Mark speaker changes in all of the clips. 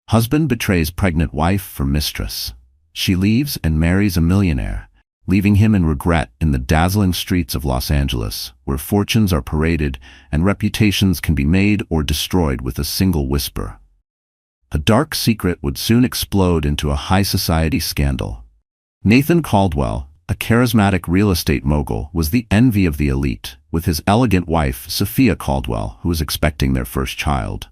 Speaker 1: Husband betrays pregnant wife for mistress. She leaves and marries a millionaire, leaving him in regret in the dazzling streets of Los Angeles, where fortunes are paraded and reputations can be made or destroyed with a single whisper. A dark secret would soon explode into a high society scandal. Nathan Caldwell, a charismatic real estate mogul, was the envy of the elite, with his elegant wife, Sophia Caldwell, who was expecting their first child.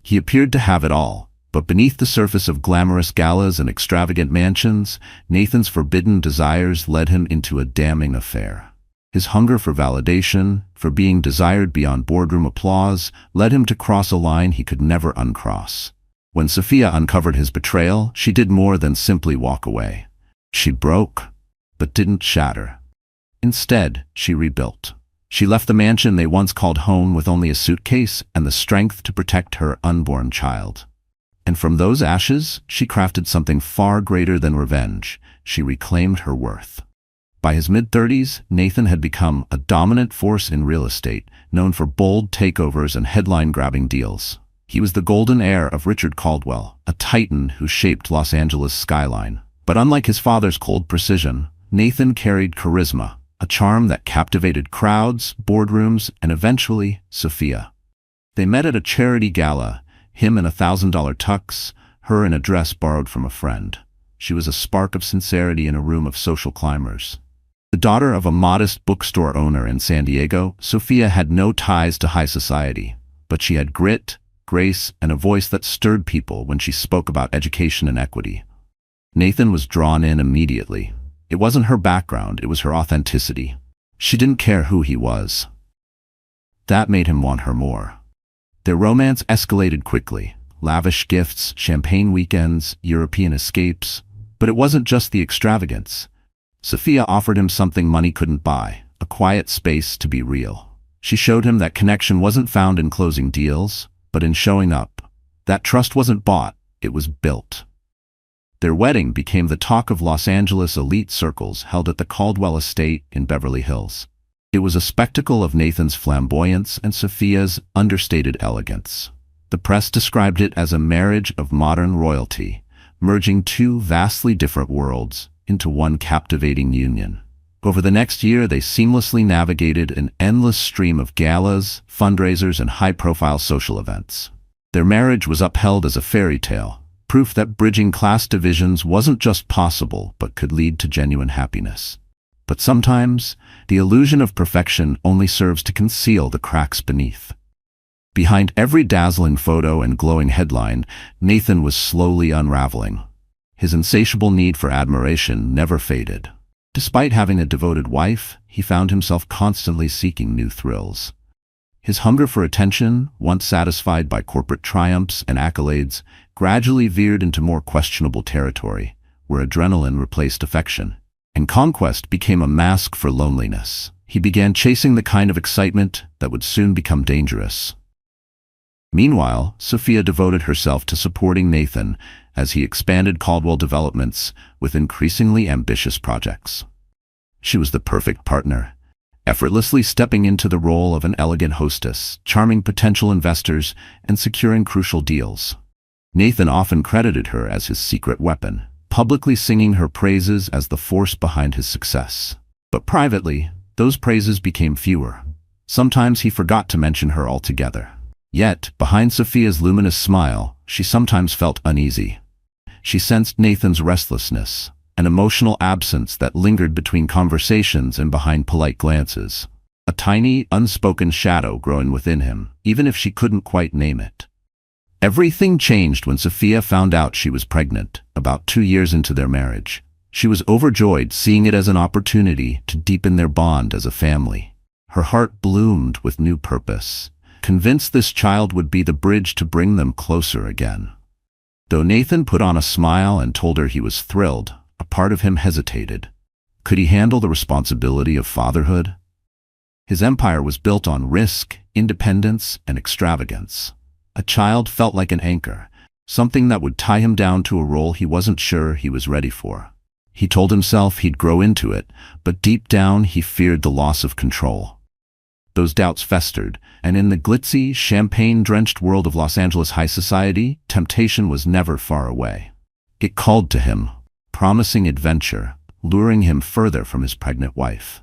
Speaker 1: He appeared to have it all, but beneath the surface of glamorous galas and extravagant mansions, Nathan's forbidden desires led him into a damning affair. His hunger for validation, for being desired beyond boardroom applause, led him to cross a line he could never uncross. When Sophia uncovered his betrayal, she did more than simply walk away. She broke, but didn't shatter. Instead, she rebuilt. She left the mansion they once called home with only a suitcase and the strength to protect her unborn child. And from those ashes, she crafted something far greater than revenge. She reclaimed her worth. By his mid-30s, Nathan had become a dominant force in real estate, known for bold takeovers and headline-grabbing deals. He was the golden heir of Richard Caldwell, a titan who shaped Los Angeles' skyline. But unlike his father's cold precision, Nathan carried charisma, a charm that captivated crowds, boardrooms, and eventually, Sophia. They met at a charity gala, him in a $1,000 tux, her in a dress borrowed from a friend. She was a spark of sincerity in a room of social climbers. The daughter of a modest bookstore owner in San Diego, Sophia had no ties to high society, but she had grit, grace, and a voice that stirred people when she spoke about education and equity. Nathan was drawn in immediately. It wasn't her background, it was her authenticity. She didn't care who he was. That made him want her more. Their romance escalated quickly. Lavish gifts, champagne weekends, European escapes. But it wasn't just the extravagance. Sophia offered him something money couldn't buy, a quiet space to be real. She showed him that connection wasn't found in closing deals, but in showing up. That trust wasn't bought, it was built. Their wedding became the talk of Los Angeles elite circles held at the Caldwell estate in Beverly Hills. It was a spectacle of Nathan's flamboyance and Sophia's understated elegance. The press described it as a marriage of modern royalty, merging two vastly different worlds into one captivating union. Over the next year, they seamlessly navigated an endless stream of galas, fundraisers, and high-profile social events. Their marriage was upheld as a fairy tale, proof that bridging class divisions wasn't just possible but could lead to genuine happiness. But sometimes, the illusion of perfection only serves to conceal the cracks beneath. Behind every dazzling photo and glowing headline, Nathan was slowly unraveling. His insatiable need for admiration never faded. Despite having a devoted wife, he found himself constantly seeking new thrills. His hunger for attention, once satisfied by corporate triumphs and accolades, gradually veered into more questionable territory, where adrenaline replaced affection, and conquest became a mask for loneliness. He began chasing the kind of excitement that would soon become dangerous. Meanwhile, Sophia devoted herself to supporting Nathan as he expanded Caldwell Developments with increasingly ambitious projects. She was the perfect partner, effortlessly stepping into the role of an elegant hostess, charming potential investors, and securing crucial deals. Nathan often credited her as his secret weapon, publicly singing her praises as the force behind his success. But privately, those praises became fewer. Sometimes he forgot to mention her altogether. Yet, behind Sophia's luminous smile, she sometimes felt uneasy. She sensed Nathan's restlessness, an emotional absence that lingered between conversations and behind polite glances. A tiny, unspoken shadow growing within him, even if she couldn't quite name it. Everything changed when Sophia found out she was pregnant, about 2 years into their marriage. She was overjoyed, seeing it as an opportunity to deepen their bond as a family. Her heart bloomed with new purpose, convinced this child would be the bridge to bring them closer again. Though Nathan put on a smile and told her he was thrilled, a part of him hesitated. Could he handle the responsibility of fatherhood? His empire was built on risk, independence, and extravagance. A child felt like an anchor, something that would tie him down to a role he wasn't sure he was ready for. He told himself he'd grow into it, but deep down he feared the loss of control. those doubts festered, and in the glitzy, champagne-drenched world of Los Angeles high society, temptation was never far away. It called to him, promising adventure, luring him further from his pregnant wife.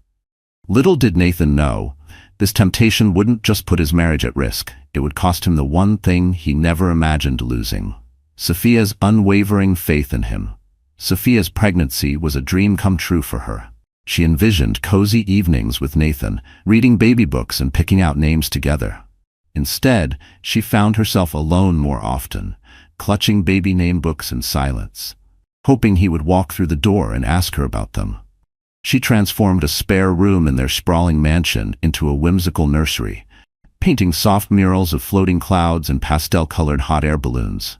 Speaker 1: Little did Nathan know, this temptation wouldn't just put his marriage at risk, it would cost him the one thing he never imagined losing: Sophia's unwavering faith in him. Sophia's pregnancy was a dream come true for her. She envisioned cozy evenings with Nathan, reading baby books and picking out names together. Instead, she found herself alone more often, clutching baby name books in silence, hoping he would walk through the door and ask her about them. She transformed a spare room in their sprawling mansion into a whimsical nursery, painting soft murals of floating clouds and pastel-colored hot air balloons.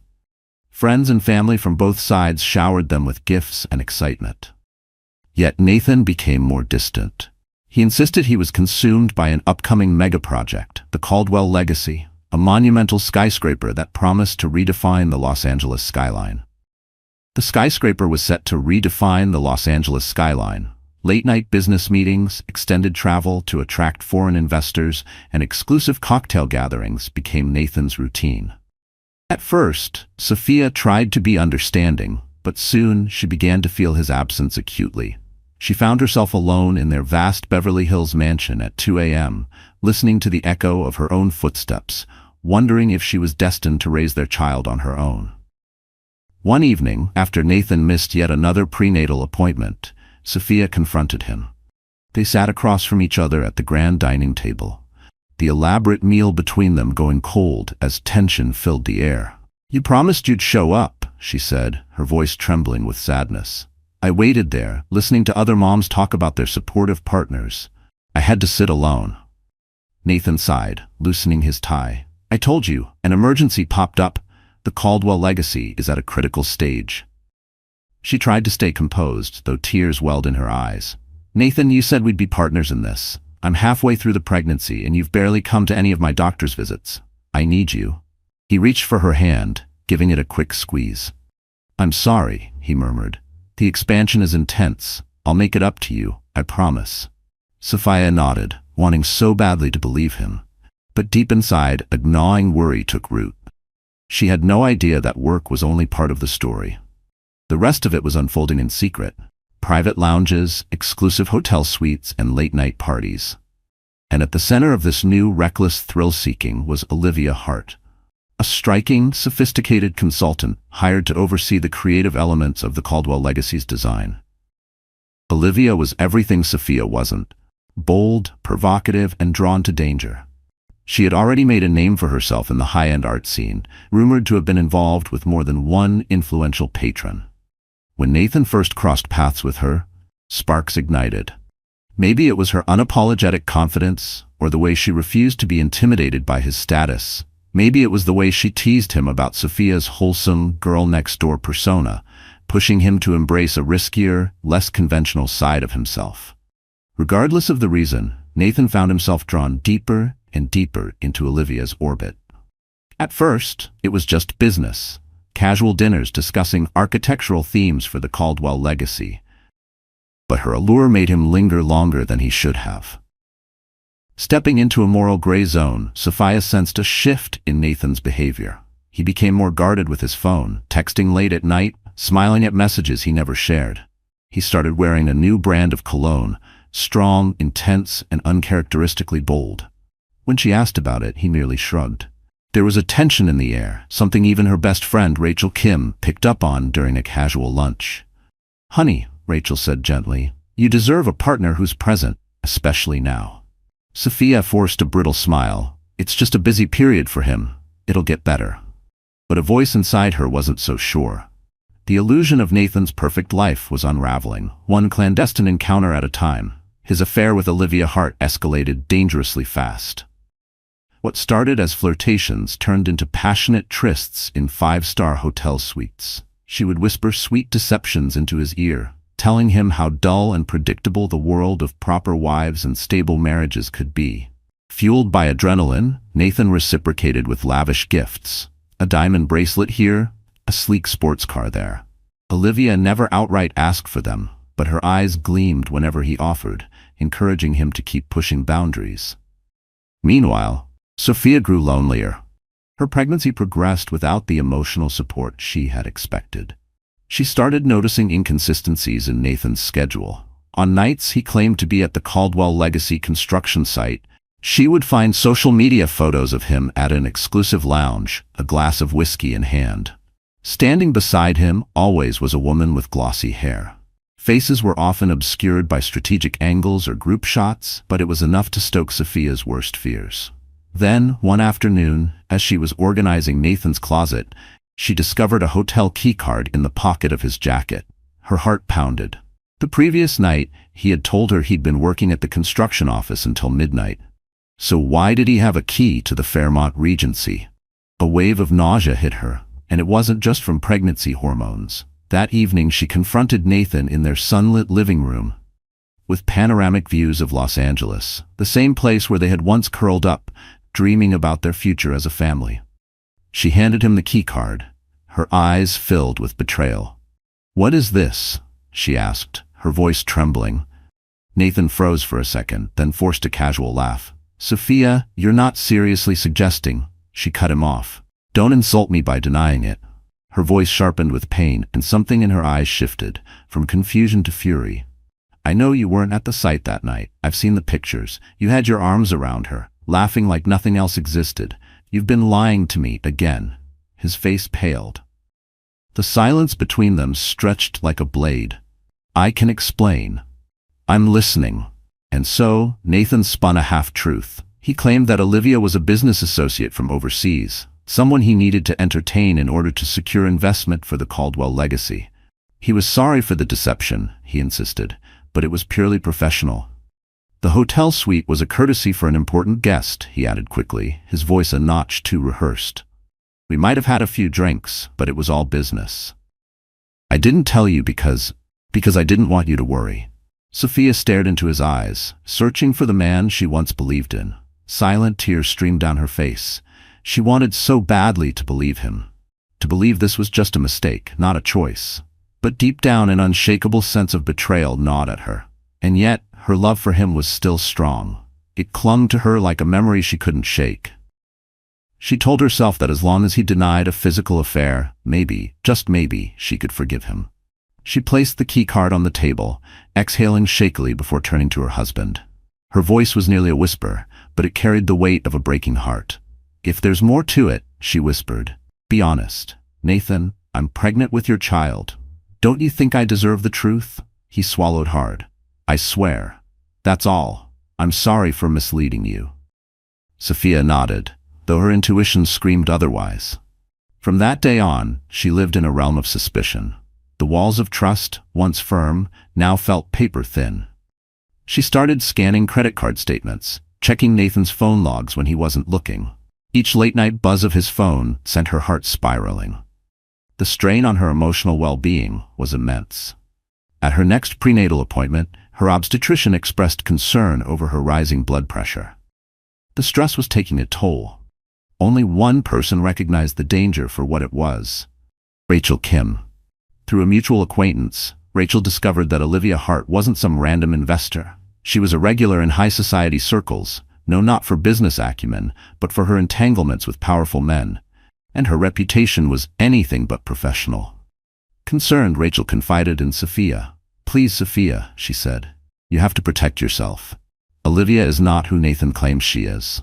Speaker 1: Friends and family from both sides showered them with gifts and excitement. Yet Nathan became more distant. He insisted he was consumed by an upcoming mega-project, the Caldwell Legacy, a monumental skyscraper that promised to redefine the Los Angeles skyline. The skyscraper was set to redefine the Los Angeles skyline. Late-night business meetings, extended travel to attract foreign investors, and exclusive cocktail gatherings became Nathan's routine. At first, Sophia tried to be understanding, but soon she began to feel his absence acutely. She found herself alone in their vast Beverly Hills mansion at 2 a.m., listening to the echo of her own footsteps, wondering if she was destined to raise their child on her own. One evening, after Nathan missed yet another prenatal appointment, Sophia confronted him. They sat across from each other at the grand dining table, the elaborate meal between them going cold as tension filled the air. "You promised you'd show up," she said, her voice trembling with sadness. "I waited there, listening to other moms talk about their supportive partners. I had to sit alone." Nathan sighed, loosening his tie. "I told you, an emergency popped up. The Caldwell Legacy is at a critical stage." She tried to stay composed, though tears welled in her eyes. "Nathan, you said we'd be partners in this. I'm halfway through the pregnancy, and you've barely come to any of my doctor's visits. I need you." He reached for her hand, giving it a quick squeeze. "I'm sorry," he murmured. "The expansion is intense. I'll make it up to you, I promise." Sophia nodded, wanting so badly to believe him. But deep inside, a gnawing worry took root. She had no idea that work was only part of the story. The rest of it was unfolding in secret. Private lounges, exclusive hotel suites, and late-night parties. And at the center of this new, reckless thrill-seeking was Olivia Hart, a striking, sophisticated consultant hired to oversee the creative elements of the Caldwell Legacy's design. Olivia was everything Sophia wasn't: bold, provocative, and drawn to danger. She had already made a name for herself in the high-end art scene, rumored to have been involved with more than one influential patron. When Nathan first crossed paths with her, sparks ignited. Maybe it was her unapologetic confidence, or the way she refused to be intimidated by his status. Maybe it was the way she teased him about Sophia's wholesome, girl-next-door persona, pushing him to embrace a riskier, less conventional side of himself. Regardless of the reason, Nathan found himself drawn deeper and deeper into Olivia's orbit. At first, it was just business. Casual dinners discussing architectural themes for the Caldwell Legacy. But her allure made him linger longer than he should have. Stepping into a moral gray zone, Sophia sensed a shift in Nathan's behavior. He became more guarded with his phone, texting late at night, smiling at messages he never shared. He started wearing a new brand of cologne, strong, intense, and uncharacteristically bold. When she asked about it, he merely shrugged. There was a tension in the air, something even her best friend Rachel Kim picked up on during a casual lunch. "Honey," Rachel said gently, "you deserve a partner who's present, especially now." Sophia forced a brittle smile. "It's just a busy period for him. It'll get better." But a voice inside her wasn't so sure. The illusion of Nathan's perfect life was unraveling, one clandestine encounter at a time. His affair with Olivia Hart escalated dangerously fast. What started as flirtations turned into passionate trysts in five-star hotel suites. She would whisper sweet deceptions into his ear, telling him how dull and predictable the world of proper wives and stable marriages could be. Fueled by adrenaline, Nathan reciprocated with lavish gifts. A diamond bracelet here, a sleek sports car there. Olivia never outright asked for them, but her eyes gleamed whenever he offered, encouraging him to keep pushing boundaries. Meanwhile, Sophia grew lonelier. Her pregnancy progressed without the emotional support she had expected. She started noticing inconsistencies in Nathan's schedule. On nights he claimed to be at the Caldwell Legacy construction site, she would find social media photos of him at an exclusive lounge, a glass of whiskey in hand. Standing beside him always was a woman with glossy hair. Faces were often obscured by strategic angles or group shots, but it was enough to stoke Sophia's worst fears. Then, one afternoon, as she was organizing Nathan's closet, she discovered a hotel keycard in the pocket of his jacket. Her heart pounded. The previous night, he had told her he'd been working at the construction office until midnight. So why did he have a key to the Fairmont Regency? A wave of nausea hit her, and it wasn't just from pregnancy hormones. That evening she confronted Nathan in their sunlit living room, with panoramic views of Los Angeles, the same place where they had once curled up, dreaming about their future as a family. She handed him the keycard, her eyes filled with betrayal. "What is this?" she asked, her voice trembling. Nathan froze for a second, then forced a casual laugh. "Sophia, you're not seriously suggesting," she cut him off. "Don't insult me by denying it." Her voice sharpened with pain, and something in her eyes shifted, from confusion to fury. "I know you weren't at the site that night. I've seen the pictures. You had your arms around her, laughing like nothing else existed. You've been lying to me again." His face paled. The silence between them stretched like a blade. "I can explain. I'm listening." And so, Nathan spun a half-truth. He claimed that Olivia was a business associate from overseas, someone he needed to entertain in order to secure investment for the Caldwell Legacy. He was sorry for the deception, he insisted, but it was purely professional. The hotel suite was a courtesy for an important guest, he added quickly, his voice a notch too rehearsed. "We might have had a few drinks, but it was all business. I didn't tell you because I didn't want you to worry." Sophia stared into his eyes, searching for the man she once believed in. Silent tears streamed down her face. She wanted so badly to believe him. To believe this was just a mistake, not a choice. But deep down an unshakable sense of betrayal gnawed at her. And yet, her love for him was still strong. It clung to her like a memory she couldn't shake. She told herself that as long as he denied a physical affair, maybe, just maybe, she could forgive him. She placed the keycard on the table, exhaling shakily before turning to her husband. Her voice was nearly a whisper, but it carried the weight of a breaking heart. "If there's more to it," she whispered, "be honest. Nathan, I'm pregnant with your child. Don't you think I deserve the truth?" He swallowed hard. "I swear. That's all. I'm sorry for misleading you." Sophia nodded, though her intuition screamed otherwise. From that day on, she lived in a realm of suspicion. The walls of trust, once firm, now felt paper-thin. She started scanning credit card statements, checking Nathan's phone logs when he wasn't looking. Each late-night buzz of his phone sent her heart spiraling. The strain on her emotional well-being was immense. At her next prenatal appointment, her obstetrician expressed concern over her rising blood pressure. The stress was taking a toll. Only one person recognized the danger for what it was: Rachel Kim. Through a mutual acquaintance, Rachel discovered that Olivia Hart wasn't some random investor. She was a regular in high society circles, known not for business acumen, but for her entanglements with powerful men, and her reputation was anything but professional. Concerned, Rachel confided in Sophia. "Please, Sophia," she said, "you have to protect yourself. Olivia is not who Nathan claims she is."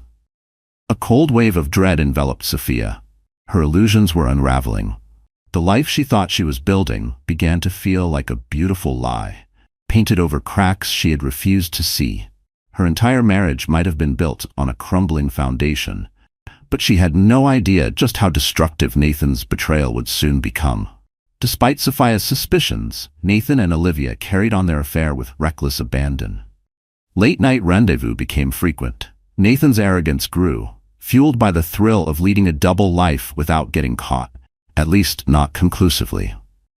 Speaker 1: A cold wave of dread enveloped Sophia. Her illusions were unraveling. The life she thought she was building began to feel like a beautiful lie, painted over cracks she had refused to see. Her entire marriage might have been built on a crumbling foundation, but she had no idea just how destructive Nathan's betrayal would soon become. Despite Sophia's suspicions, Nathan and Olivia carried on their affair with reckless abandon. Late-night rendezvous became frequent. Nathan's arrogance grew, fueled by the thrill of leading a double life without getting caught. At least not conclusively.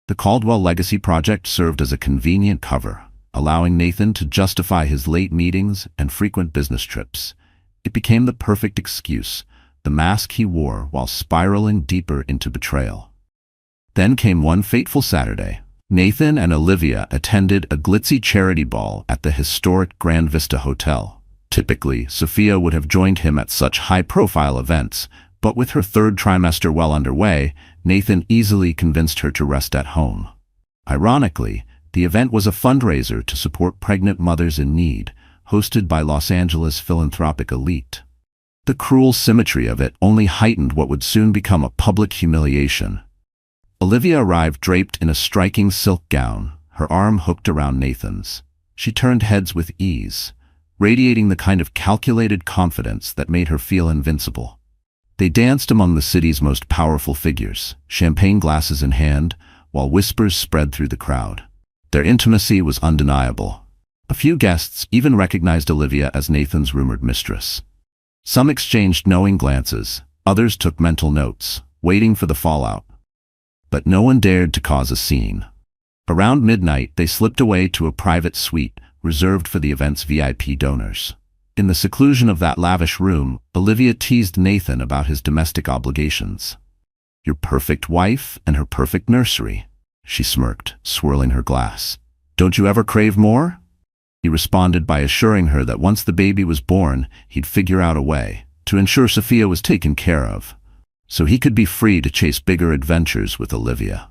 Speaker 1: The Caldwell Legacy project served as a convenient cover, allowing Nathan to justify his late meetings and frequent business trips. It became the perfect excuse, the mask he wore while spiraling deeper into betrayal. Then came one fateful Saturday. Nathan and Olivia attended a glitzy charity ball at the historic Grand Vista Hotel. Typically, Sophia would have joined him at such high-profile events, but with her third trimester well underway, Nathan easily convinced her to rest at home. Ironically, the event was a fundraiser to support pregnant mothers in need, hosted by Los Angeles philanthropic elite. The cruel symmetry of it only heightened what would soon become a public humiliation. Olivia arrived draped in a striking silk gown, her arm hooked around Nathan's. She turned heads with ease, radiating the kind of calculated confidence that made her feel invincible. They danced among the city's most powerful figures, champagne glasses in hand, while whispers spread through the crowd. Their intimacy was undeniable. A few guests even recognized Olivia as Nathan's rumored mistress. Some exchanged knowing glances, others took mental notes, waiting for the fallout. But no one dared to cause a scene. Around midnight, they slipped away to a private suite reserved for the event's VIP donors. In the seclusion of that lavish room, Olivia teased Nathan about his domestic obligations. "Your perfect wife and her perfect nursery," she smirked, swirling her glass. "Don't you ever crave more?" He responded by assuring her that once the baby was born, he'd figure out a way to ensure Sophia was taken care of, so he could be free to chase bigger adventures with Olivia.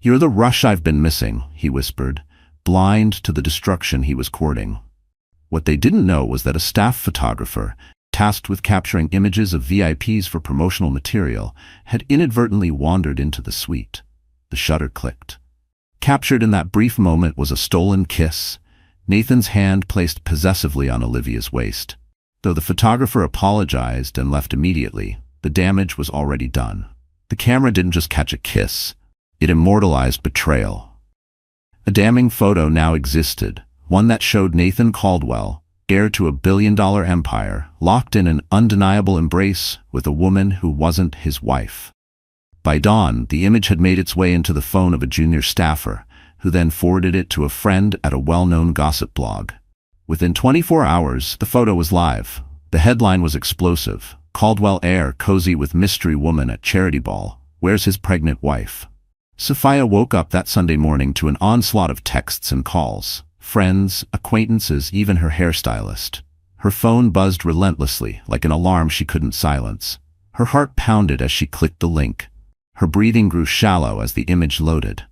Speaker 1: "You're the rush I've been missing," he whispered, blind to the destruction he was courting. What they didn't know was that a staff photographer, tasked with capturing images of VIPs for promotional material, had inadvertently wandered into the suite. The shutter clicked. Captured in that brief moment was a stolen kiss, Nathan's hand placed possessively on Olivia's waist. Though the photographer apologized and left immediately, the damage was already done. The camera didn't just catch a kiss, it immortalized betrayal. A damning photo now existed, one that showed Nathan Caldwell, heir to a billion-dollar empire, locked in an undeniable embrace with a woman who wasn't his wife. By dawn, the image had made its way into the phone of a junior staffer, who then forwarded it to a friend at a well-known gossip blog. Within 24 hours, the photo was live. The headline was explosive: "Caldwell heir cozy with mystery woman at charity ball. Where's his pregnant wife?" Sophia woke up that Sunday morning to an onslaught of texts and calls. Friends, acquaintances, even her hairstylist. Her phone buzzed relentlessly, like an alarm she couldn't silence. Her heart pounded as she clicked the link. Her breathing grew shallow as the image loaded.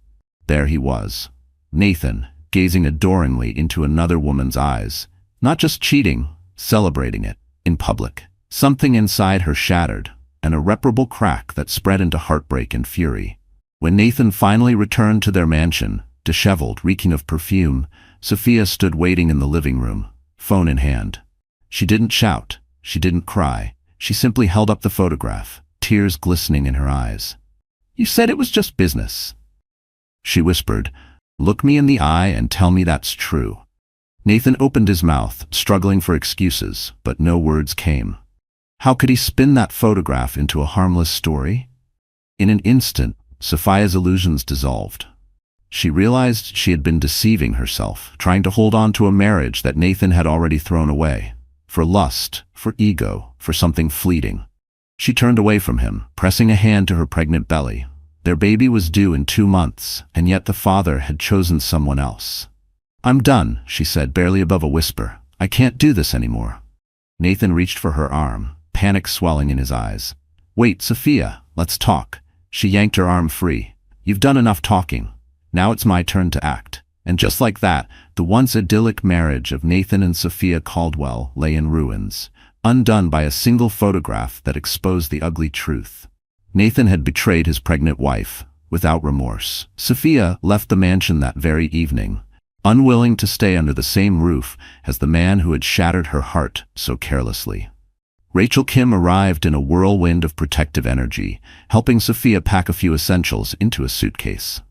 Speaker 1: There he was, Nathan, gazing adoringly into another woman's eyes. Not just cheating, celebrating it, in public. Something inside her shattered, an irreparable crack that spread into heartbreak and fury. When Nathan finally returned to their mansion, disheveled, reeking of perfume, Sophia stood waiting in the living room, phone in hand. She didn't shout, she didn't cry, she simply held up the photograph, tears glistening in her eyes. "You said it was just business," she whispered. "Look me in the eye and tell me that's true." Nathan opened his mouth, struggling for excuses, but no words came. How could he spin that photograph into a harmless story? In an instant, Sophia's illusions dissolved. She realized she had been deceiving herself, trying to hold on to a marriage that Nathan had already thrown away. For lust, for ego, for something fleeting. She turned away from him, pressing a hand to her pregnant belly. Their baby was due in 2 months, and yet the father had chosen someone else. "I'm done," she said, barely above a whisper. "I can't do this anymore." Nathan reached for her arm, panic swelling in his eyes. "Wait, Sophia, let's talk." She yanked her arm free. "You've done enough talking. Now it's my turn to act." And just like that, the once idyllic marriage of Nathan and Sophia Caldwell lay in ruins, undone by a single photograph that exposed the ugly truth. Nathan had betrayed his pregnant wife, without remorse. Sophia left the mansion that very evening, unwilling to stay under the same roof as the man who had shattered her heart so carelessly. Rachel Kim arrived in a whirlwind of protective energy, helping Sophia pack a few essentials into a suitcase.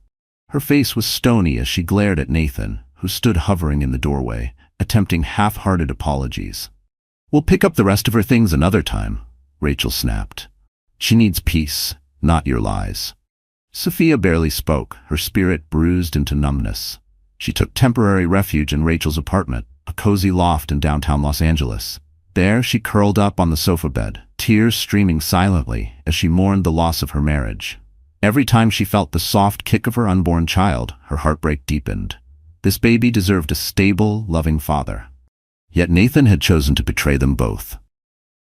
Speaker 1: Her face was stony as she glared at Nathan, who stood hovering in the doorway, attempting half-hearted apologies. "We'll pick up the rest of her things another time," Rachel snapped. "She needs peace, not your lies." Sophia barely spoke, her spirit bruised into numbness. She took temporary refuge in Rachel's apartment, a cozy loft in downtown Los Angeles. There she curled up on the sofa bed, tears streaming silently as she mourned the loss of her marriage. Every time she felt the soft kick of her unborn child, her heartbreak deepened. This baby deserved a stable, loving father. Yet Nathan had chosen to betray them both.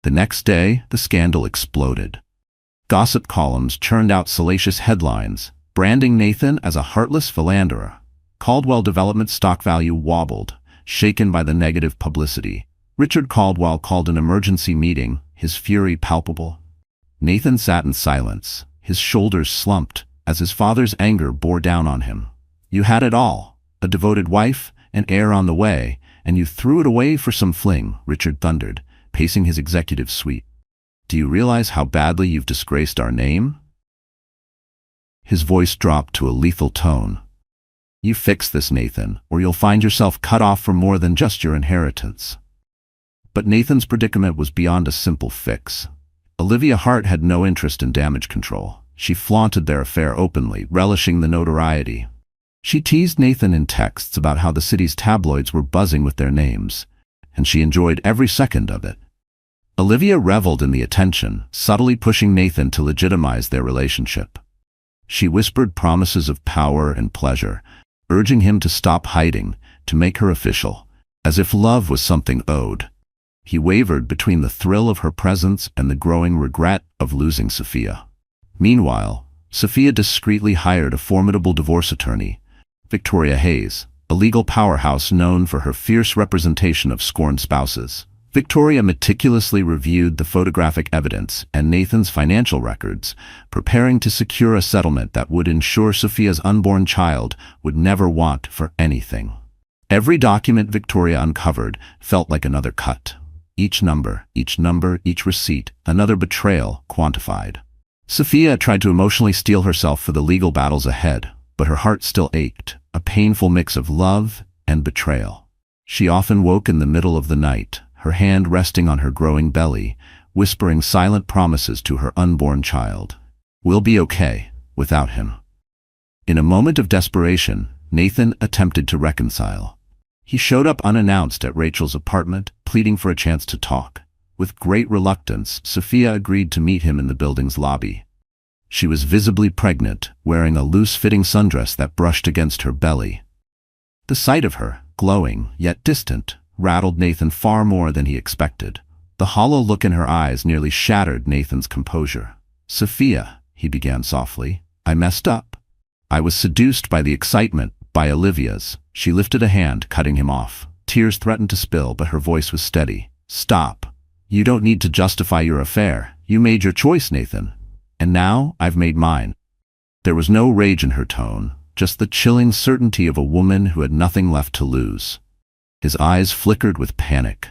Speaker 1: The next day, the scandal exploded. Gossip columns churned out salacious headlines, branding Nathan as a heartless philanderer. Caldwell Development's stock value wobbled, shaken by the negative publicity. Richard Caldwell called an emergency meeting, his fury palpable. Nathan sat in silence, his shoulders slumped, as his father's anger bore down on him. You had it all, a devoted wife, an heir on the way, and you threw it away for some fling, Richard thundered, pacing his executive suite. Do you realize how badly you've disgraced our name? His voice dropped to a lethal tone. You fix this, Nathan, or you'll find yourself cut off from more than just your inheritance. But Nathan's predicament was beyond a simple fix. Olivia Hart had no interest in damage control. She flaunted their affair openly, relishing the notoriety. She teased Nathan in texts about how the city's tabloids were buzzing with their names, and she enjoyed every second of it. Olivia reveled in the attention, subtly pushing Nathan to legitimize their relationship. She whispered promises of power and pleasure, urging him to stop hiding, to make her official, as if love was something owed. He wavered between the thrill of her presence and the growing regret of losing Sophia. Meanwhile, Sophia discreetly hired a formidable divorce attorney, Victoria Hayes, a legal powerhouse known for her fierce representation of scorned spouses. Victoria meticulously reviewed the photographic evidence and Nathan's financial records, preparing to secure a settlement that would ensure Sophia's unborn child would never want for anything. Every document Victoria uncovered felt like another cut. Each number, each receipt, another betrayal quantified. Sophia tried to emotionally steel herself for the legal battles ahead, but her heart still ached, a painful mix of love and betrayal. She often woke in the middle of the night, her hand resting on her growing belly, whispering silent promises to her unborn child. We'll be okay without him. In a moment of desperation, Nathan attempted to reconcile. He showed up unannounced at Rachel's apartment, pleading for a chance to talk. With great reluctance, Sophia agreed to meet him in the building's lobby. She was visibly pregnant, wearing a loose-fitting sundress that brushed against her belly. The sight of her, glowing yet distant, rattled Nathan far more than he expected. The hollow look in her eyes nearly shattered Nathan's composure. Sophia, he began softly, I messed up. I was seduced by the excitement, by Olivia's. She lifted a hand, cutting him off. Tears threatened to spill, but her voice was steady. Stop. You don't need to justify your affair. You made your choice, Nathan. And now I've made mine. There was no rage in her tone, just the chilling certainty of a woman who had nothing left to lose. His eyes flickered with panic.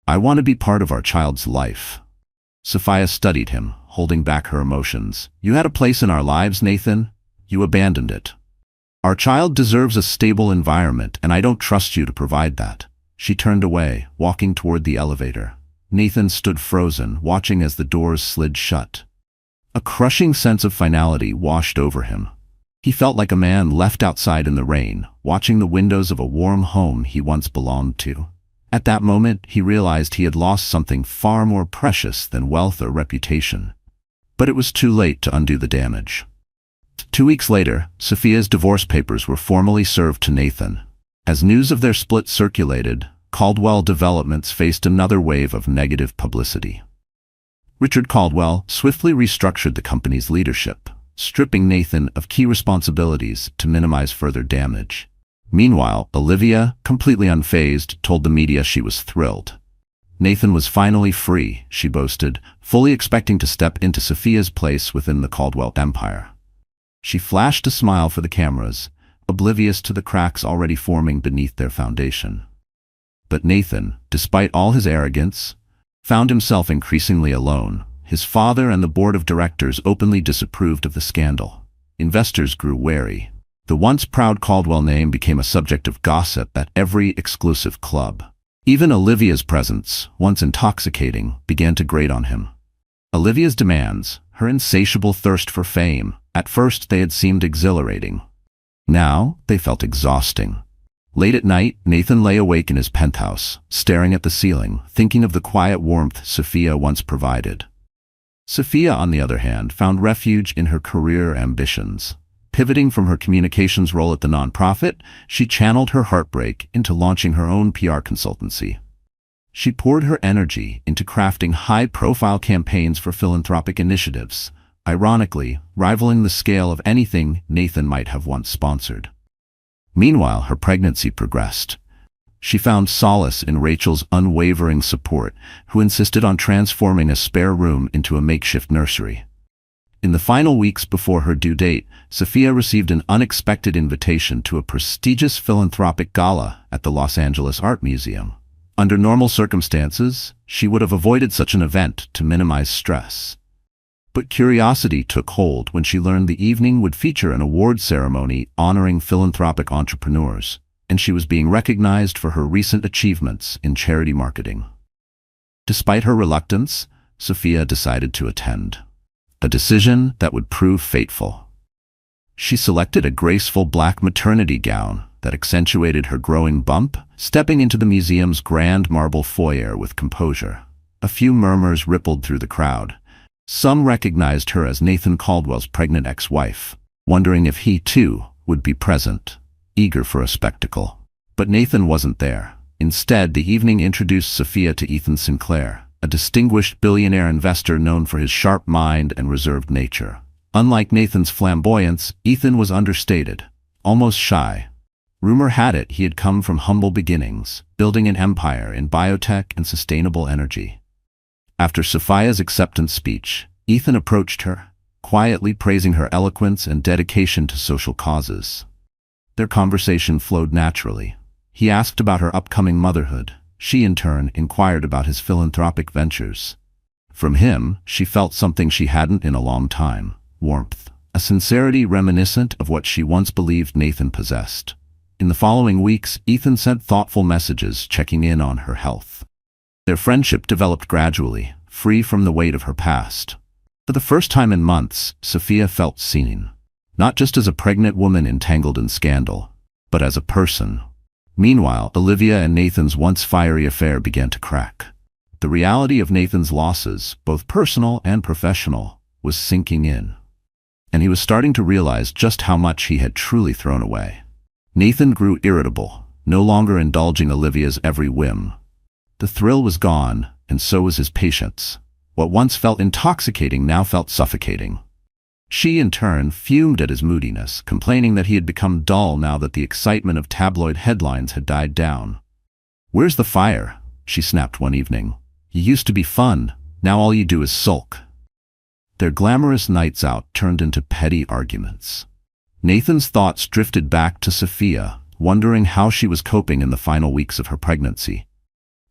Speaker 1: I want to be part of our child's life. Sophia studied him, holding back her emotions. You had a place in our lives, Nathan. You abandoned it. Our child deserves a stable environment, and I don't trust you to provide that. She turned away, walking toward the elevator. Nathan stood frozen, watching as the doors slid shut. A crushing sense of finality washed over him. He felt like a man left outside in the rain, watching the windows of a warm home he once belonged to. At that moment, he realized he had lost something far more precious than wealth or reputation. But it was too late to undo the damage. 2 weeks later, Sophia's divorce papers were formally served to Nathan. As news of their split circulated, Caldwell Developments faced another wave of negative publicity. Richard Caldwell swiftly restructured the company's leadership, stripping Nathan of key responsibilities to minimize further damage. Meanwhile, Olivia, completely unfazed, told the media she was thrilled. Nathan was finally free, she boasted, fully expecting to step into Sophia's place within the Caldwell empire. She flashed a smile for the cameras, oblivious to the cracks already forming beneath their foundation. But Nathan, despite all his arrogance, found himself increasingly alone. His father and the board of directors openly disapproved of the scandal. Investors grew wary. The once proud Caldwell name became a subject of gossip at every exclusive club. Even Olivia's presence, once intoxicating, began to grate on him. Olivia's demands, her insatiable thirst for fame, at first they had seemed exhilarating. Now they felt exhausting. Late at night, Nathan lay awake in his penthouse, staring at the ceiling, thinking of the quiet warmth Sophia once provided. Sophia, on the other hand, found refuge in her career ambitions. Pivoting from her communications role at the nonprofit, she channeled her heartbreak into launching her own PR consultancy. She poured her energy into crafting high-profile campaigns for philanthropic initiatives, ironically rivaling the scale of anything Nathan might have once sponsored. Meanwhile, her pregnancy progressed. She found solace in Rachel's unwavering support, who insisted on transforming a spare room into a makeshift nursery. In the final weeks before her due date, Sophia received an unexpected invitation to a prestigious philanthropic gala at the Los Angeles Art Museum. Under normal circumstances, she would have avoided such an event to minimize stress. But curiosity took hold when she learned the evening would feature an award ceremony honoring philanthropic entrepreneurs, and she was being recognized for her recent achievements in charity marketing. Despite her reluctance, Sophia decided to attend. A decision that would prove fateful. She selected a graceful black maternity gown that accentuated her growing bump, stepping into the museum's grand marble foyer with composure. A few murmurs rippled through the crowd. Some recognized her as Nathan Caldwell's pregnant ex-wife, wondering if he, too, would be present, eager for a spectacle. But Nathan wasn't there. Instead, the evening introduced Sophia to Ethan Sinclair, a distinguished billionaire investor known for his sharp mind and reserved nature. Unlike Nathan's flamboyance, Ethan was understated, almost shy. Rumor had it he had come from humble beginnings, building an empire in biotech and sustainable energy. After Sophia's acceptance speech, Ethan approached her, quietly praising her eloquence and dedication to social causes. Their conversation flowed naturally. He asked about her upcoming motherhood. She, in turn, inquired about his philanthropic ventures. From him, she felt something she hadn't in a long time: warmth, a sincerity reminiscent of what she once believed Nathan possessed. In the following weeks, Ethan sent thoughtful messages checking in on her health. Their friendship developed gradually, free from the weight of her past. For the first time in months, Sophia felt seen. Not just as a pregnant woman entangled in scandal, but as a person. Meanwhile, Olivia and Nathan's once fiery affair began to crack. The reality of Nathan's losses, both personal and professional, was sinking in. And he was starting to realize just how much he had truly thrown away. Nathan grew irritable, no longer indulging Olivia's every whim. The thrill was gone, and so was his patience. What once felt intoxicating now felt suffocating. She, in turn, fumed at his moodiness, complaining that he had become dull now that the excitement of tabloid headlines had died down. "Where's the fire?" she snapped one evening. "You used to be fun, now all you do is sulk." Their glamorous nights out turned into petty arguments. Nathan's thoughts drifted back to Sophia, wondering how she was coping in the final weeks of her pregnancy.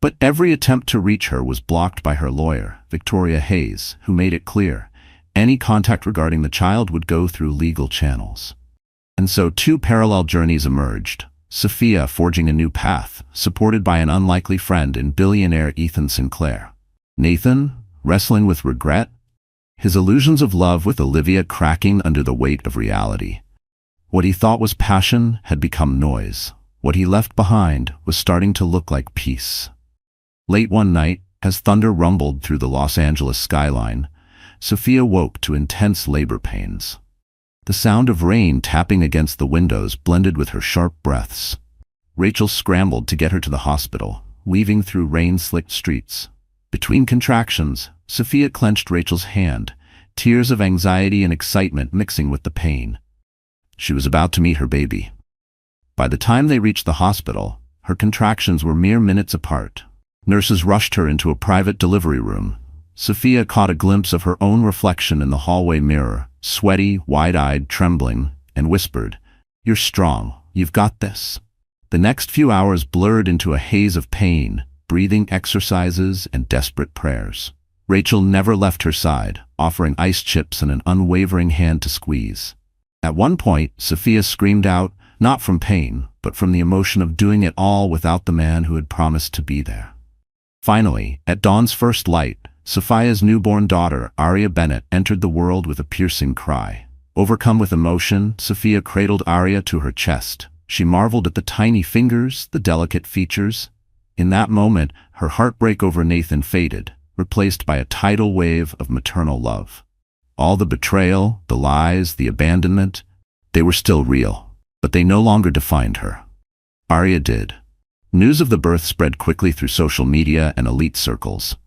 Speaker 1: But every attempt to reach her was blocked by her lawyer, Victoria Hayes, who made it clear any contact regarding the child would go through legal channels. And so two parallel journeys emerged, Sophia forging a new path, supported by an unlikely friend in billionaire Ethan Sinclair. Nathan, wrestling with regret, his illusions of love with Olivia cracking under the weight of reality. What he thought was passion had become noise. What he left behind was starting to look like peace. Late one night, as thunder rumbled through the Los Angeles skyline, Sophia woke to intense labor pains. The sound of rain tapping against the windows blended with her sharp breaths. Rachel scrambled to get her to the hospital, weaving through rain-slicked streets. Between contractions, Sophia clenched Rachel's hand, tears of anxiety and excitement mixing with the pain. She was about to meet her baby. By the time they reached the hospital, her contractions were mere minutes apart. Nurses rushed her into a private delivery room. Sophia caught a glimpse of her own reflection in the hallway mirror, sweaty, wide-eyed, trembling, and whispered, "You're strong. You've got this." The next few hours blurred into a haze of pain, breathing exercises, and desperate prayers. Rachel never left her side, offering ice chips and an unwavering hand to squeeze. At one point, Sophia screamed out, not from pain, but from the emotion of doing it all without the man who had promised to be there. Finally, at dawn's first light, Sophia's newborn daughter, Aria Bennett, entered the world with a piercing cry. Overcome with emotion, Sophia cradled Aria to her chest. She marveled at the tiny fingers, the delicate features. In that moment, her heartbreak over Nathan faded, replaced by a tidal wave of maternal love. All the betrayal, the lies, the abandonment, they were still real, but they no longer defined her. Aria did. News of the birth spread quickly through social media and elite circles.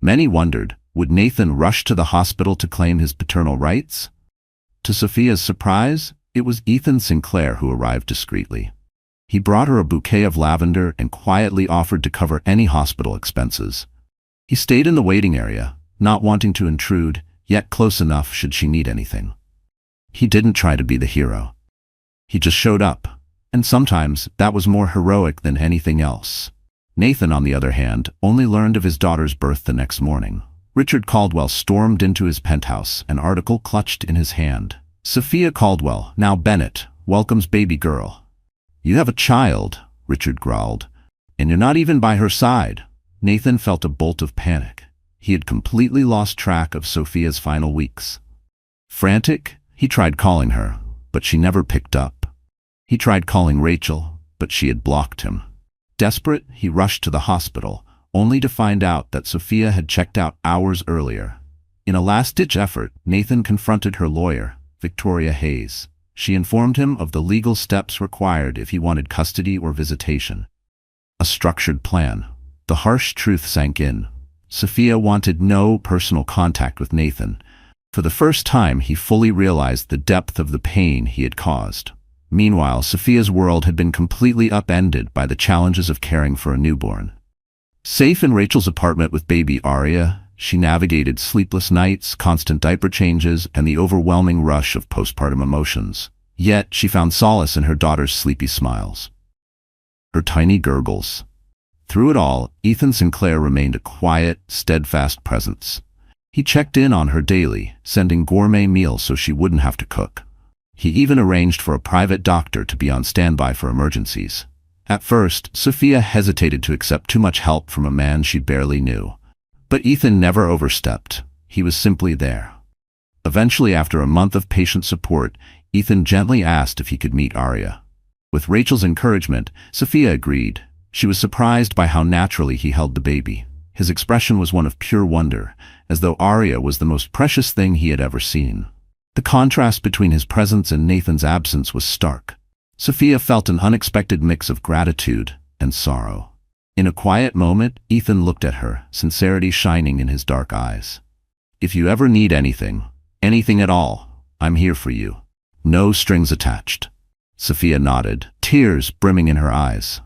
Speaker 1: Many wondered, would Nathan rush to the hospital to claim his paternal rights? To Sophia's surprise, it was Ethan Sinclair who arrived discreetly. He brought her a bouquet of lavender and quietly offered to cover any hospital expenses. He stayed in the waiting area, not wanting to intrude, yet close enough should she need anything. He didn't try to be the hero. He just showed up, and sometimes that was more heroic than anything else. Nathan, on the other hand, only learned of his daughter's birth the next morning. Richard Caldwell stormed into his penthouse, an article clutched in his hand. Sophia Caldwell, now Bennett, welcomes baby girl. You have a child, Richard growled, and you're not even by her side. Nathan felt a bolt of panic. He had completely lost track of Sophia's final weeks. Frantic, he tried calling her, but she never picked up. He tried calling Rachel, but she had blocked him. Desperate, he rushed to the hospital, only to find out that Sophia had checked out hours earlier. In a last-ditch effort, Nathan confronted her lawyer, Victoria Hayes. She informed him of the legal steps required if he wanted custody or visitation. A structured plan. The harsh truth sank in. Sophia wanted no personal contact with Nathan. For the first time, he fully realized the depth of the pain he had caused. Meanwhile, Sophia's world had been completely upended by the challenges of caring for a newborn. Safe in Rachel's apartment with baby Aria, she navigated sleepless nights, constant diaper changes, and the overwhelming rush of postpartum emotions. Yet, she found solace in her daughter's sleepy smiles, her tiny gurgles. Through it all, Ethan Sinclair remained a quiet, steadfast presence. He checked in on her daily, sending gourmet meals so she wouldn't have to cook. He even arranged for a private doctor to be on standby for emergencies. At first, Sophia hesitated to accept too much help from a man she barely knew. But Ethan never overstepped. He was simply there. Eventually, after a month of patient support, Ethan gently asked if he could meet Aria. With Rachel's encouragement, Sophia agreed. She was surprised by how naturally he held the baby. His expression was one of pure wonder, as though Aria was the most precious thing he had ever seen. The contrast between his presence and Nathan's absence was stark. Sophia felt an unexpected mix of gratitude and sorrow. In a quiet moment, Ethan looked at her, sincerity shining in his dark eyes. If you ever need anything, anything at all, I'm here for you. No strings attached. Sophia nodded, tears brimming in her eyes.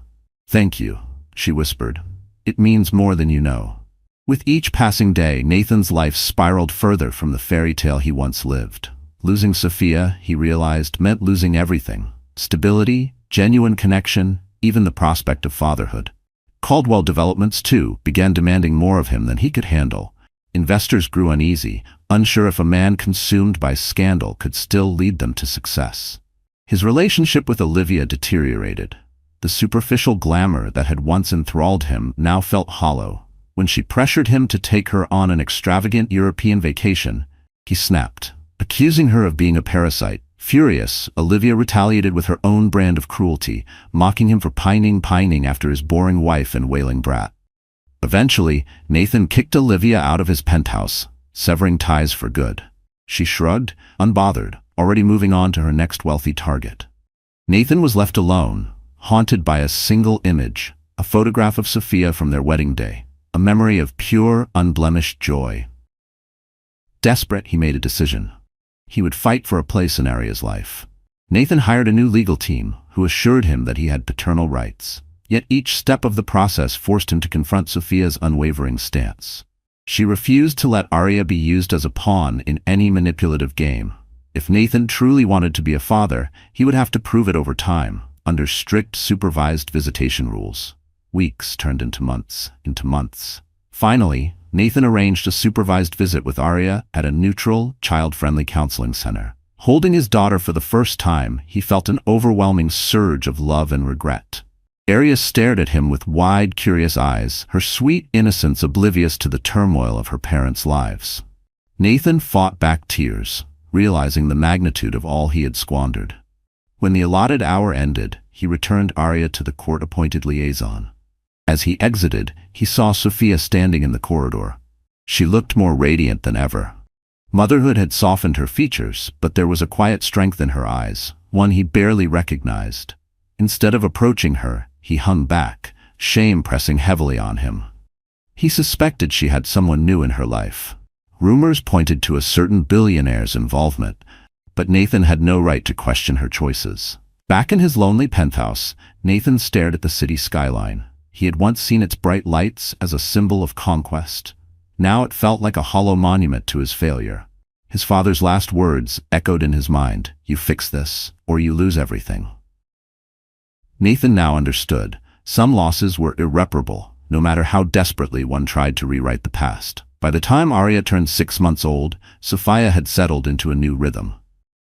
Speaker 1: Thank you, she whispered. It means more than you know. With each passing day, Nathan's life spiraled further from the fairy tale he once lived. Losing Sophia, he realized, meant losing everything. Stability, genuine connection, even the prospect of fatherhood. Caldwell Developments, too, began demanding more of him than he could handle. Investors grew uneasy, unsure if a man consumed by scandal could still lead them to success. His relationship with Olivia deteriorated. The superficial glamour that had once enthralled him now felt hollow. When she pressured him to take her on an extravagant European vacation, he snapped, accusing her of being a parasite. Furious, Olivia retaliated with her own brand of cruelty, mocking him for pining after his boring wife and wailing brat. Eventually, Nathan kicked Olivia out of his penthouse, severing ties for good. She shrugged, unbothered, already moving on to her next wealthy target. Nathan was left alone, haunted by a single image, a photograph of Sophia from their wedding day, a memory of pure, unblemished joy. Desperate, he made a decision. He would fight for a place in Aria's life. Nathan hired a new legal team, who assured him that he had paternal rights. Yet each step of the process forced him to confront Sophia's unwavering stance. She refused to let Aria be used as a pawn in any manipulative game. If Nathan truly wanted to be a father, he would have to prove it over time, under strict supervised visitation rules. Weeks turned into months. Finally, Nathan arranged a supervised visit with Aria at a neutral, child-friendly counseling center. Holding his daughter for the first time, he felt an overwhelming surge of love and regret. Aria stared at him with wide, curious eyes, her sweet innocence oblivious to the turmoil of her parents' lives. Nathan fought back tears, realizing the magnitude of all he had squandered. When the allotted hour ended, he returned Aria to the court-appointed liaison. As he exited, he saw Sophia standing in the corridor. She looked more radiant than ever. Motherhood had softened her features, but there was a quiet strength in her eyes, one he barely recognized. Instead of approaching her, he hung back, shame pressing heavily on him. He suspected she had someone new in her life. Rumors pointed to a certain billionaire's involvement, but Nathan had no right to question her choices. Back in his lonely penthouse, Nathan stared at the city skyline. He had once seen its bright lights as a symbol of conquest. Now it felt like a hollow monument to his failure. His father's last words echoed in his mind, "You fix this, or you lose everything." Nathan now understood. Some losses were irreparable, no matter how desperately one tried to rewrite the past. By the time Arya turned 6 months old, Sophia had settled into a new rhythm.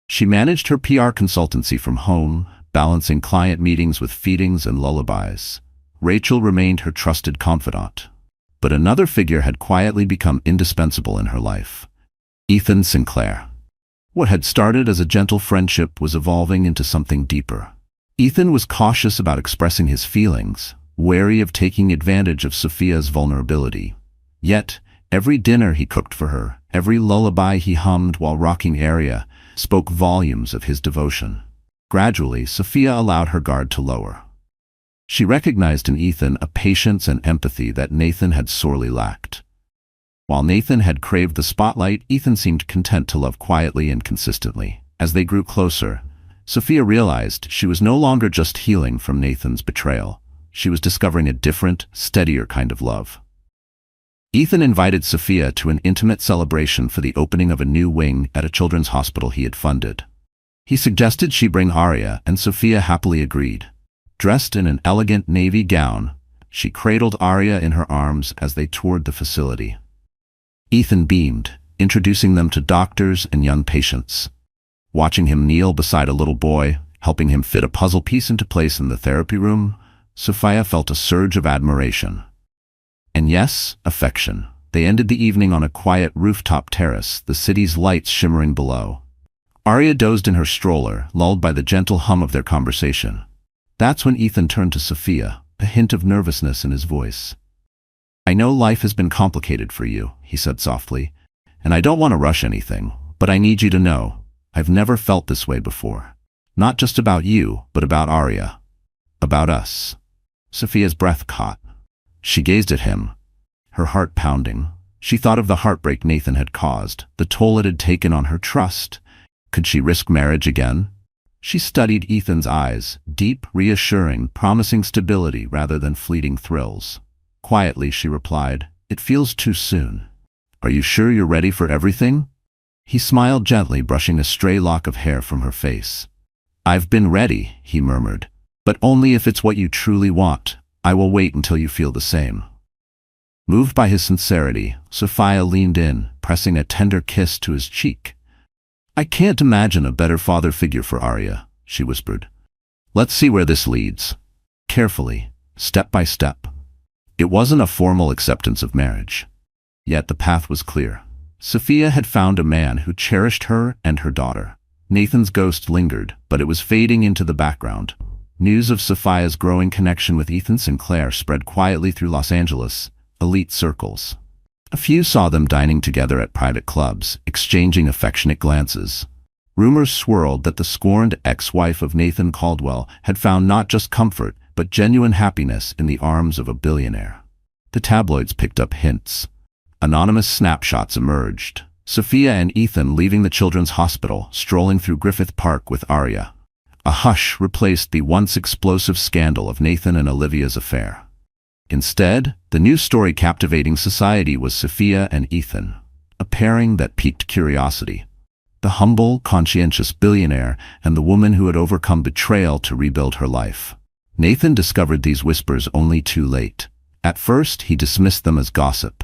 Speaker 1: She managed her PR consultancy from home, balancing client meetings with feedings and lullabies. Rachel remained her trusted confidant. But another figure had quietly become indispensable in her life: Ethan Sinclair. What had started as a gentle friendship was evolving into something deeper. Ethan was cautious about expressing his feelings, wary of taking advantage of Sophia's vulnerability. Yet, every dinner he cooked for her, every lullaby he hummed while rocking Arya, spoke volumes of his devotion. Gradually, Sophia allowed her guard to lower. She recognized in Ethan a patience and empathy that Nathan had sorely lacked. While Nathan had craved the spotlight, Ethan seemed content to love quietly and consistently. As they grew closer, Sophia realized she was no longer just healing from Nathan's betrayal. She was discovering a different, steadier kind of love. Ethan invited Sophia to an intimate celebration for the opening of a new wing at a children's hospital he had funded. He suggested she bring Arya, and Sophia happily agreed. Dressed in an elegant navy gown, she cradled Arya in her arms as they toured the facility. Ethan beamed, introducing them to doctors and young patients. Watching him kneel beside a little boy, helping him fit a puzzle piece into place in the therapy room, Sophia felt a surge of admiration. And yes, affection. They ended the evening on a quiet rooftop terrace, the city's lights shimmering below. Arya dozed in her stroller, lulled by the gentle hum of their conversation. That's when Ethan turned to Sophia, a hint of nervousness in his voice. "I know life has been complicated for you," he said softly, "and I don't want to rush anything, but I need you to know, I've never felt this way before. Not just about you, but about Arya. About us." Sophia's breath caught. She gazed at him, her heart pounding. She thought of the heartbreak Nathan had caused, the toll it had taken on her trust. Could she risk marriage again? She studied Ethan's eyes, deep, reassuring, promising stability rather than fleeting thrills. Quietly, she replied, "It feels too soon." "Are you sure you're ready for everything?" He smiled gently, brushing a stray lock of hair from her face. "I've been ready," he murmured, "but only if it's what you truly want. I will wait until you feel the same." Moved by his sincerity, Sophia leaned in, pressing a tender kiss to his cheek. "I can't imagine a better father figure for Arya," she whispered. "Let's see where this leads. Carefully, step by step." It wasn't a formal acceptance of marriage. Yet the path was clear. Sophia had found a man who cherished her and her daughter. Nathan's ghost lingered, but it was fading into the background. News of Sophia's growing connection with Ethan Sinclair spread quietly through Los Angeles' elite circles. A few saw them dining together at private clubs, exchanging affectionate glances. Rumors swirled that the scorned ex-wife of Nathan Caldwell had found not just comfort, but genuine happiness in the arms of a billionaire. The tabloids picked up hints. Anonymous snapshots emerged. Sophia and Ethan leaving the children's hospital, strolling through Griffith Park with Arya. A hush replaced the once explosive scandal of Nathan and Olivia's affair. Instead, the new story captivating society was Sophia and Ethan, a pairing that piqued curiosity. The humble, conscientious billionaire and the woman who had overcome betrayal to rebuild her life. Nathan discovered these whispers only too late. At first, he dismissed them as gossip.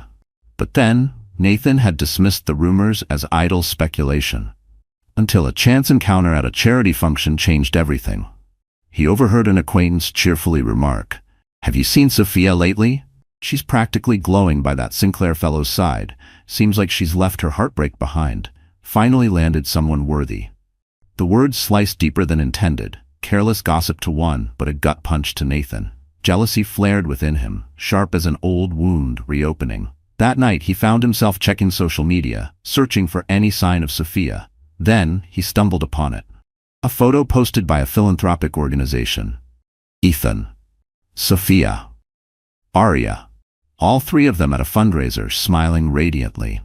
Speaker 1: But then, Nathan had dismissed the rumors as idle speculation. Until a chance encounter at a charity function changed everything. He overheard an acquaintance cheerfully remark, "Have you seen Sophia lately? She's practically glowing by that Sinclair fellow's side. Seems like she's left her heartbreak behind. Finally landed someone worthy." The words sliced deeper than intended. Careless gossip to one, but a gut punch to Nathan. Jealousy flared within him, sharp as an old wound reopening. That night he found himself checking social media, searching for any sign of Sophia. Then he stumbled upon it. A photo posted by a philanthropic organization. Ethan. Sophia. Arya. All three of them at a fundraiser, smiling radiantly.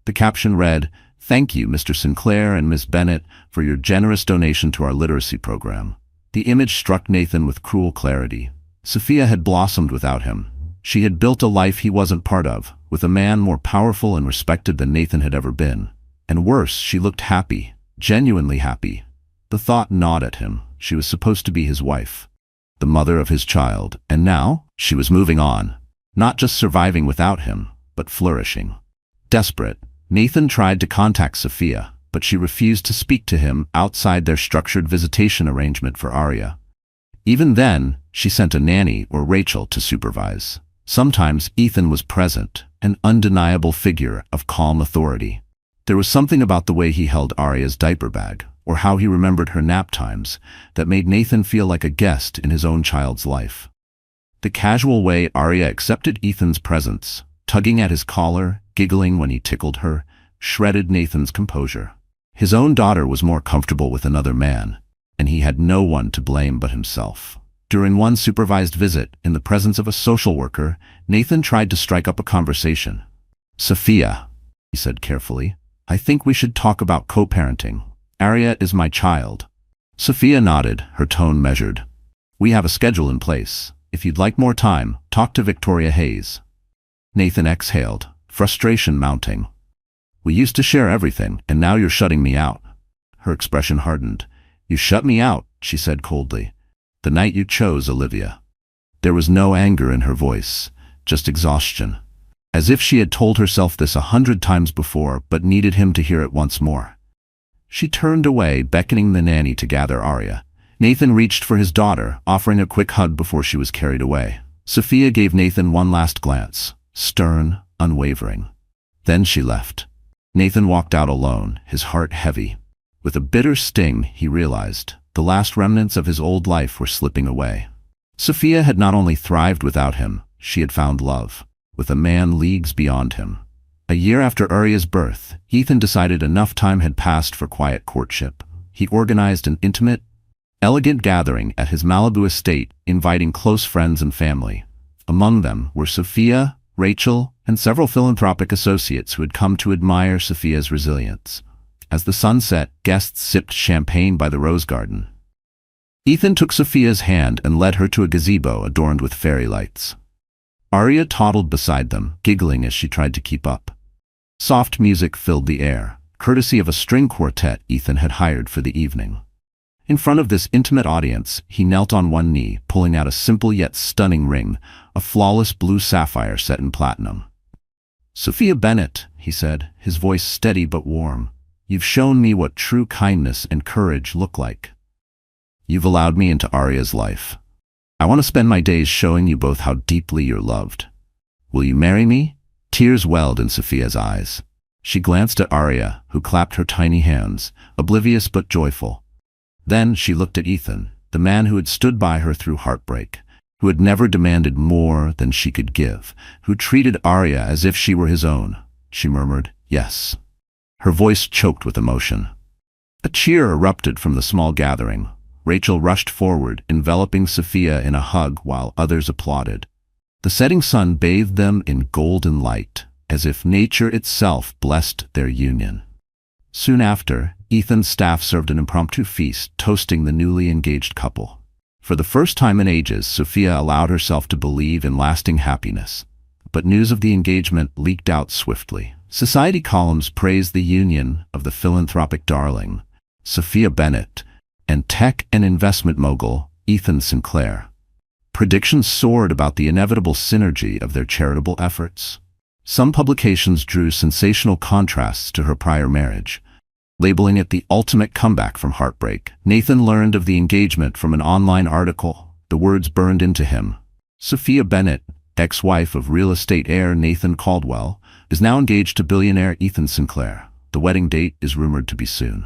Speaker 1: The caption read, "Thank you, Mr. Sinclair and Ms. Bennett, for your generous donation to our literacy program." The image struck Nathan with cruel clarity. Sophia had blossomed without him. She had built a life he wasn't part of, with a man more powerful and respected than Nathan had ever been. And worse, she looked happy, genuinely happy. The thought gnawed at him. She was supposed to be his wife, the mother of his child, and now she was moving on. Not just surviving without him, but flourishing. Desperate, Nathan tried to contact Sophia, but she refused to speak to him outside their structured visitation arrangement for Arya. Even then, she sent a nanny or Rachel to supervise. Sometimes Ethan was present, an undeniable figure of calm authority. There was something about the way he held Arya's diaper bag, or how he remembered her nap times, that made Nathan feel like a guest in his own child's life. The casual way Arya accepted Ethan's presence, tugging at his collar, giggling when he tickled her, shredded Nathan's composure. His own daughter was more comfortable with another man, and he had no one to blame but himself. During one supervised visit, in the presence of a social worker, Nathan tried to strike up a conversation. "Sophia," he said carefully, "I think we should talk about co-parenting. Arya is my child." Sophia nodded, her tone measured. "We have a schedule in place. If you'd like more time, talk to Victoria Hayes." Nathan exhaled, frustration mounting. "We used to share everything, and now you're shutting me out." Her expression hardened. "You shut me out," she said coldly, "the night you chose Olivia." There was no anger in her voice, just exhaustion. As if she had told herself this 100 times before, but needed him to hear it once more. She turned away, beckoning the nanny to gather Arya. Nathan reached for his daughter, offering a quick hug before she was carried away. Sophia gave Nathan one last glance, stern, unwavering. Then she left. Nathan walked out alone, his heart heavy. With a bitter sting, he realized the last remnants of his old life were slipping away. Sophia had not only thrived without him, she had found love, with a man leagues beyond him. A year after Arya's birth, Ethan decided enough time had passed for quiet courtship. He organized an intimate, elegant gathering at his Malibu estate, inviting close friends and family. Among them were Sophia, Rachel, and several philanthropic associates who had come to admire Sophia's resilience. As the sun set, guests sipped champagne by the rose garden. Ethan took Sophia's hand and led her to a gazebo adorned with fairy lights. Arya toddled beside them, giggling as she tried to keep up. Soft music filled the air, courtesy of a string quartet Ethan had hired for the evening. In front of this intimate audience, he knelt on one knee, pulling out a simple yet stunning ring, a flawless blue sapphire set in platinum. "Sophia Bennett," he said, his voice steady but warm, "you've shown me what true kindness and courage look like. You've allowed me into Arya's life. I want to spend my days showing you both how deeply you're loved. Will you marry me?" Tears welled in Sophia's eyes. She glanced at Arya, who clapped her tiny hands, oblivious but joyful. Then she looked at Ethan, the man who had stood by her through heartbreak, who had never demanded more than she could give, who treated Arya as if she were his own. She murmured, "Yes." Her voice choked with emotion. A cheer erupted from the small gathering. Rachel rushed forward, enveloping Sophia in a hug while others applauded. The setting sun bathed them in golden light, as if nature itself blessed their union. Soon after, Ethan's staff served an impromptu feast, toasting the newly engaged couple. For the first time in ages, Sophia allowed herself to believe in lasting happiness. But news of the engagement leaked out swiftly. Society columns praised the union of the philanthropic darling, Sophia Bennett, and tech and investment mogul, Ethan Sinclair. Predictions soared about the inevitable synergy of their charitable efforts. Some publications drew sensational contrasts to her prior marriage, labeling it the ultimate comeback from heartbreak. Nathan learned of the engagement from an online article. The words burned into him. Sophia Bennett, ex-wife of real estate heir Nathan Caldwell, is now engaged to billionaire Ethan Sinclair. The wedding date is rumored to be soon.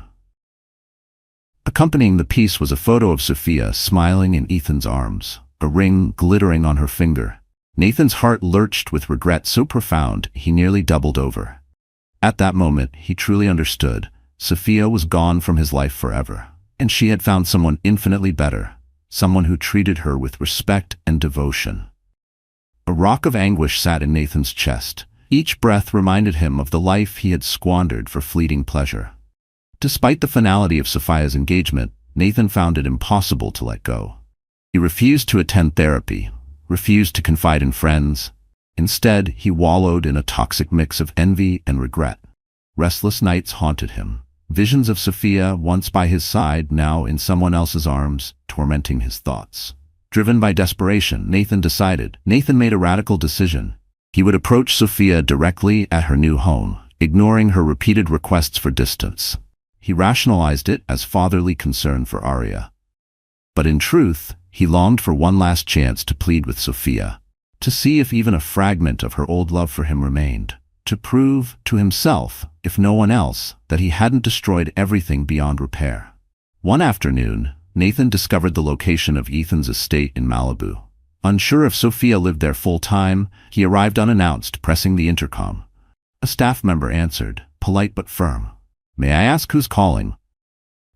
Speaker 1: Accompanying the piece was a photo of Sophia smiling in Ethan's arms, a ring glittering on her finger. Nathan's heart lurched with regret so profound he nearly doubled over. At that moment, he truly understood. Sophia was gone from his life forever, and she had found someone infinitely better, someone who treated her with respect and devotion. A rock of anguish sat in Nathan's chest. Each breath reminded him of the life he had squandered for fleeting pleasure. Despite the finality of Sophia's engagement, Nathan found it impossible to let go. He refused to attend therapy, refused to confide in friends. Instead, he wallowed in a toxic mix of envy and regret. Restless nights haunted him. Visions of Sophia, once by his side, now in someone else's arms, tormenting his thoughts. Driven by desperation, Nathan made a radical decision. He would approach Sophia directly at her new home, ignoring her repeated requests for distance. He rationalized it as fatherly concern for Arya. But in truth, he longed for one last chance to plead with Sophia, to see if even a fragment of her old love for him remained, to prove to himself, if no one else, that he hadn't destroyed everything beyond repair. One afternoon, Nathan discovered the location of Ethan's estate in Malibu. Unsure if Sophia lived there full-time, he arrived unannounced, pressing the intercom. A staff member answered, polite but firm. "May I ask who's calling?"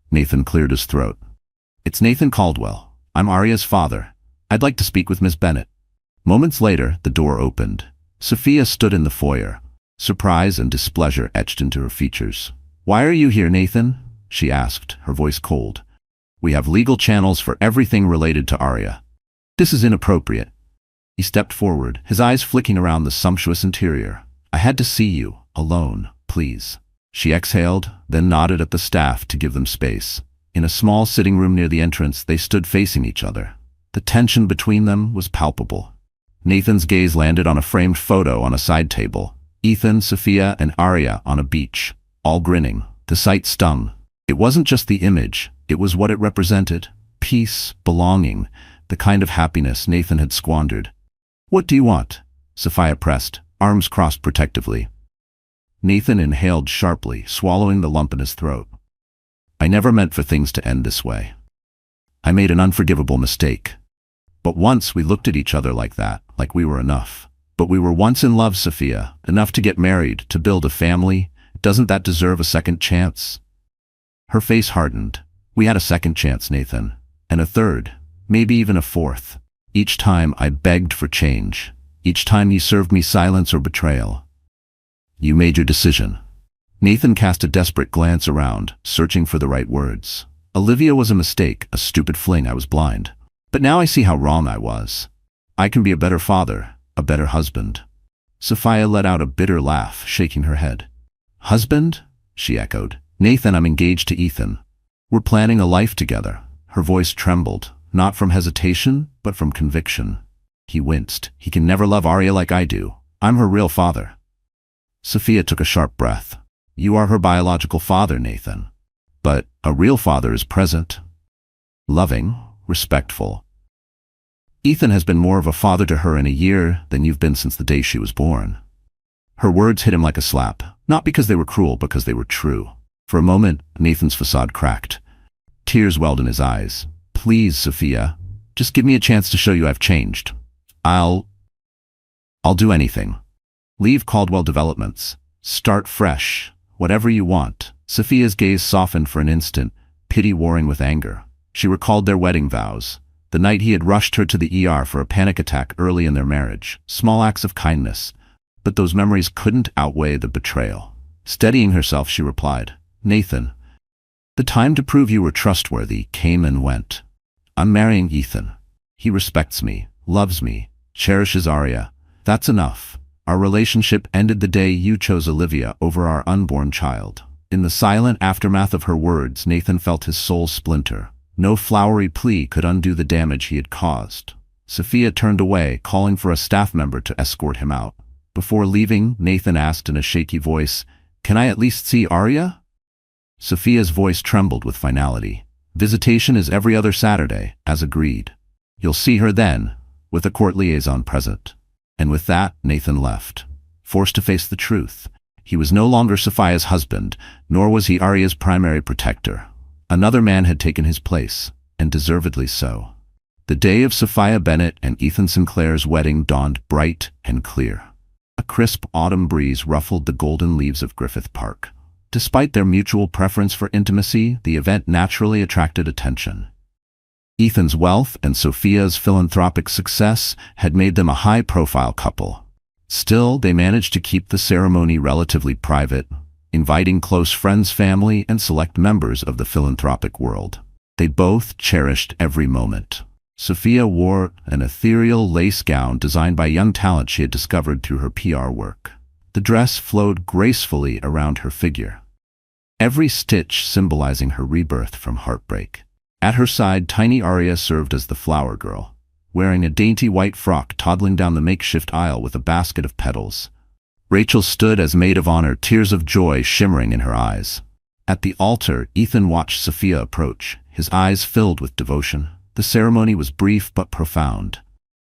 Speaker 1: Nathan cleared his throat. "It's Nathan Caldwell. I'm Arya's father. I'd like to speak with Miss Bennett." Moments later, the door opened. Sophia stood in the foyer. Surprise and displeasure etched into her features. "Why are you here, Nathan?" she asked, her voice cold. "We have legal channels for everything related to Arya. This is inappropriate." He stepped forward, his eyes flicking around the sumptuous interior. "I had to see you, alone, please." She exhaled, then nodded at the staff to give them space. In a small sitting room near the entrance, they stood facing each other. The tension between them was palpable. Nathan's gaze landed on a framed photo on a side table. Ethan, Sophia, and Arya on a beach, all grinning. The sight stung. It wasn't just the image, it was what it represented. Peace, belonging, the kind of happiness Nathan had squandered. "What do you want?" Sophia pressed, arms crossed protectively. Nathan inhaled sharply, swallowing the lump in his throat. "I never meant for things to end this way. I made an unforgivable mistake. But once we looked at each other like that, like we were enough. But we were once in love, Sophia, enough to get married, to build a family. Doesn't that deserve a second chance?" Her face hardened. "We had a second chance, Nathan. And a third, maybe even a fourth. Each time I begged for change. Each time you served me silence or betrayal. You made your decision." Nathan cast a desperate glance around, searching for the right words. "Olivia was a mistake, a stupid fling. I was blind. But now I see how wrong I was. I can be a better father, a better husband." Sophia let out a bitter laugh, shaking her head. "Husband?" she echoed. "Nathan, I'm engaged to Ethan. We're planning a life together." Her voice trembled, not from hesitation, but from conviction. He winced. "He can never love Arya like I do. I'm her real father." Sophia took a sharp breath. "You are her biological father, Nathan. But a real father is present, loving, respectful. Ethan has been more of a father to her in a year than you've been since the day she was born." Her words hit him like a slap, not because they were cruel, because they were true. For a moment, Nathan's facade cracked. Tears welled in his eyes. "Please, Sophia, just give me a chance to show you I've changed. I'll do anything. Leave Caldwell Developments. Start fresh. Whatever you want." Sophia's gaze softened for an instant, pity warring with anger. She recalled their wedding vows, the night he had rushed her to the ER for a panic attack early in their marriage. Small acts of kindness, but those memories couldn't outweigh the betrayal. Steadying herself, she replied, "Nathan, the time to prove you were trustworthy came and went. I'm marrying Ethan. He respects me, loves me, cherishes Arya. That's enough. Our relationship ended the day you chose Olivia over our unborn child." In the silent aftermath of her words, Nathan felt his soul splinter. No flowery plea could undo the damage he had caused. Sophia turned away, calling for a staff member to escort him out. Before leaving, Nathan asked in a shaky voice, "Can I at least see Arya?" Sophia's voice trembled with finality. "Visitation is every other Saturday, as agreed. You'll see her then, with a court liaison present." And with that, Nathan left, forced to face the truth. He was no longer Sophia's husband, nor was he Arya's primary protector. Another man had taken his place, and deservedly so. The day of Sophia Bennett and Ethan Sinclair's wedding dawned bright and clear. A crisp autumn breeze ruffled the golden leaves of Griffith Park. Despite their mutual preference for intimacy, the event naturally attracted attention. Ethan's wealth and Sophia's philanthropic success had made them a high-profile couple. Still, they managed to keep the ceremony relatively private, inviting close friends, family, and select members of the philanthropic world. They both cherished every moment. Sophia wore an ethereal lace gown designed by young talent she had discovered through her PR work. The dress flowed gracefully around her figure, every stitch symbolizing her rebirth from heartbreak. At her side, tiny Arya served as the flower girl, wearing a dainty white frock toddling down the makeshift aisle with a basket of petals. Rachel stood as maid of honor, tears of joy shimmering in her eyes. At the altar, Ethan watched Sophia approach, his eyes filled with devotion. The ceremony was brief but profound.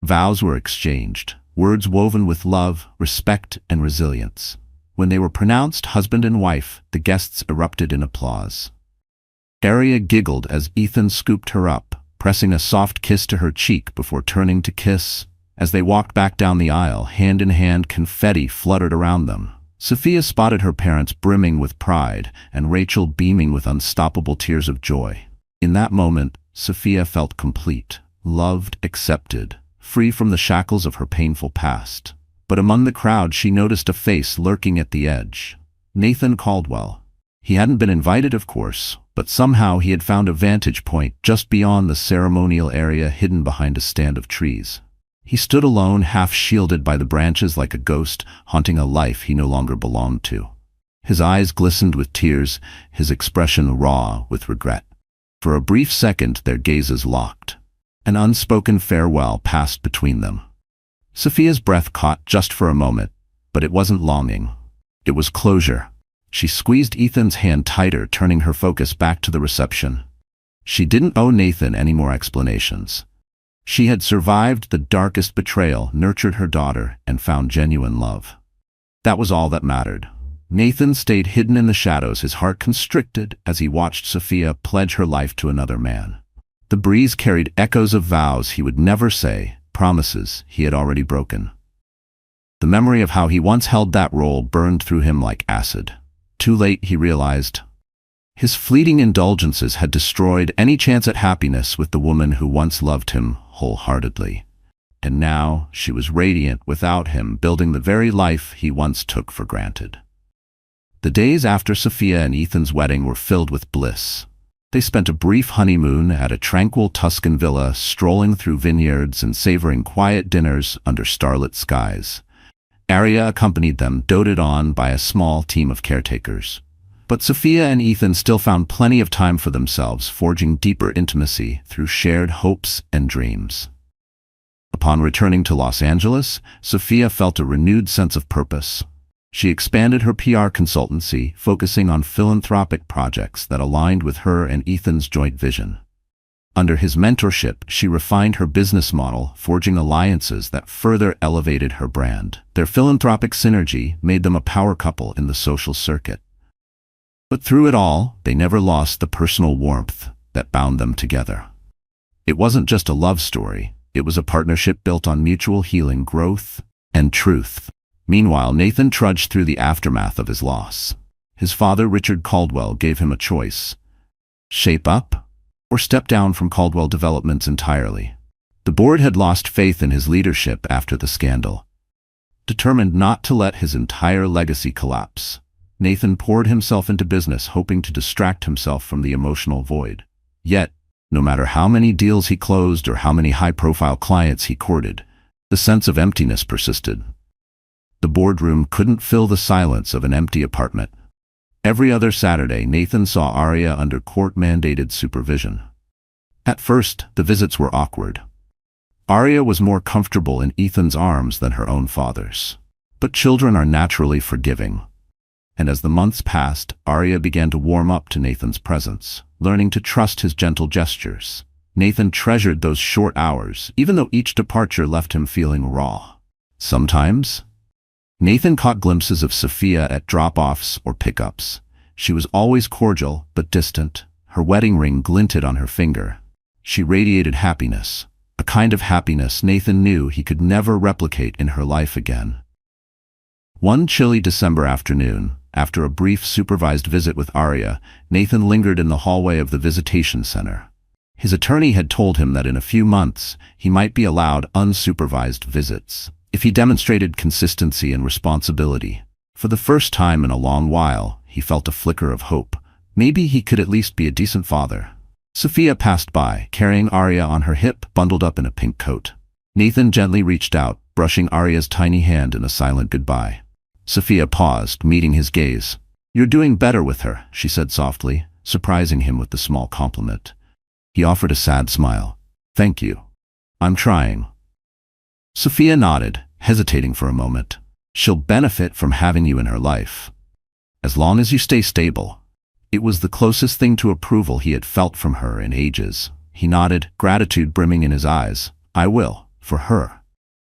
Speaker 1: Vows were exchanged, words woven with love, respect, and resilience. When they were pronounced husband and wife, the guests erupted in applause. Arya giggled as Ethan scooped her up, pressing a soft kiss to her cheek before turning to kiss. As they walked back down the aisle, hand in hand, confetti fluttered around them. Sophia spotted her parents brimming with pride, and Rachel beaming with unstoppable tears of joy. In that moment, Sophia felt complete, loved, accepted, free from the shackles of her painful past. But among the crowd, she noticed a face lurking at the edge. Nathan Caldwell. He hadn't been invited, of course, but somehow he had found a vantage point just beyond the ceremonial area, hidden behind a stand of trees. He stood alone, half shielded by the branches like a ghost, haunting a life he no longer belonged to. His eyes glistened with tears, his expression raw with regret. For a brief second, their gazes locked. An unspoken farewell passed between them. Sophia's breath caught just for a moment, but it wasn't longing. It was closure. She squeezed Ethan's hand tighter, turning her focus back to the reception. She didn't owe Nathan any more explanations. She had survived the darkest betrayal, nurtured her daughter, and found genuine love. That was all that mattered. Nathan stayed hidden in the shadows, his heart constricted as he watched Sophia pledge her life to another man. The breeze carried echoes of vows he would never say, promises he had already broken. The memory of how he once held that role burned through him like acid. Too late, he realized. His fleeting indulgences had destroyed any chance at happiness with the woman who once loved him wholeheartedly. And now she was radiant without him, building the very life he once took for granted. The days after Sophia and Ethan's wedding were filled with bliss. They spent a brief honeymoon at a tranquil Tuscan villa, strolling through vineyards and savoring quiet dinners under starlit skies. Arya accompanied them, doted on by a small team of caretakers. But Sophia and Ethan still found plenty of time for themselves, forging deeper intimacy through shared hopes and dreams. Upon returning to Los Angeles, Sophia felt a renewed sense of purpose. She expanded her PR consultancy, focusing on philanthropic projects that aligned with her and Ethan's joint vision. Under his mentorship, she refined her business model, forging alliances that further elevated her brand. Their philanthropic synergy made them a power couple in the social circuit. But through it all, they never lost the personal warmth that bound them together. It wasn't just a love story, it was a partnership built on mutual healing, growth, and truth. Meanwhile, Nathan trudged through the aftermath of his loss. His father, Richard Caldwell, gave him a choice: shape up or step down from Caldwell Developments entirely. The board had lost faith in his leadership after the scandal. Determined not to let his entire legacy collapse, Nathan poured himself into business, hoping to distract himself from the emotional void. Yet, no matter how many deals he closed or how many high-profile clients he courted, the sense of emptiness persisted. The boardroom couldn't fill the silence of an empty apartment. Every other Saturday, Nathan saw Arya under court-mandated supervision. At first, the visits were awkward. Arya was more comfortable in Ethan's arms than her own father's. But children are naturally forgiving. And as the months passed, Arya began to warm up to Nathan's presence, learning to trust his gentle gestures. Nathan treasured those short hours, even though each departure left him feeling raw. Sometimes, Nathan caught glimpses of Sophia at drop-offs or pickups. She was always cordial but distant. Her wedding ring glinted on her finger. She radiated happiness, a kind of happiness Nathan knew he could never replicate in her life again. One chilly December afternoon, after a brief supervised visit with Arya, Nathan lingered in the hallway of the visitation center. His attorney had told him that in a few months he might be allowed unsupervised visits if he demonstrated consistency and responsibility. For the first time in a long while, he felt a flicker of hope. Maybe he could at least be a decent father. Sophia passed by, carrying Arya on her hip, bundled up in a pink coat. Nathan gently reached out, brushing Arya's tiny hand in a silent goodbye. Sophia paused, meeting his gaze. "You're doing better with her," she said softly, surprising him with the small compliment. He offered a sad smile. "Thank you. I'm trying." Sophia nodded, hesitating for a moment. "She'll benefit from having you in her life. As long as you stay stable." It was the closest thing to approval he had felt from her in ages. He nodded, gratitude brimming in his eyes. "I will, for her."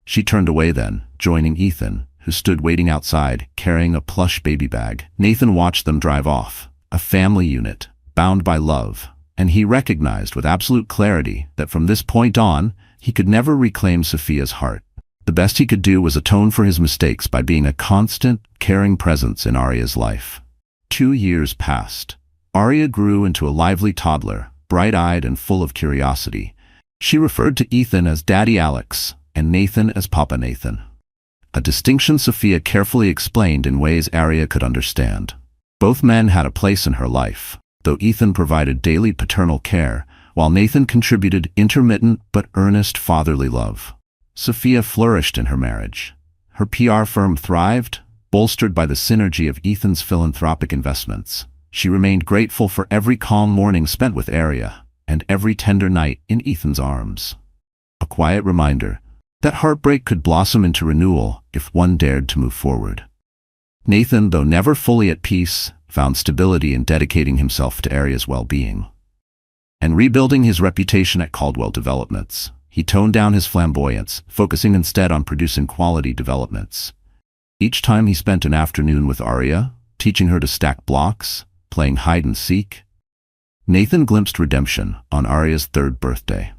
Speaker 1: She turned away then, joining Ethan, who stood waiting outside, carrying a plush baby bag. Nathan watched them drive off, a family unit, bound by love, and he recognized with absolute clarity that from this point on, he could never reclaim Sophia's heart. The best he could do was atone for his mistakes by being a constant, caring presence in Arya's life. 2 years passed. Arya grew into a lively toddler, bright-eyed and full of curiosity. She referred to Ethan as Daddy Alex and Nathan as Papa Nathan, a distinction Sophia carefully explained in ways Arya could understand. Both men had a place in her life, though Ethan provided daily paternal care, while Nathan contributed intermittent but earnest fatherly love. Sophia flourished in her marriage. Her PR firm thrived, bolstered by the synergy of Ethan's philanthropic investments. She remained grateful for every calm morning spent with Arya, and every tender night in Ethan's arms. A quiet reminder that heartbreak could blossom into renewal if one dared to move forward. Nathan, though never fully at peace, found stability in dedicating himself to Arya's well-being. And rebuilding his reputation at Caldwell Developments, he toned down his flamboyance, focusing instead on producing quality developments. Each time he spent an afternoon with Arya, teaching her to stack blocks, playing hide-and-seek, Nathan glimpsed redemption on Arya's 3rd birthday.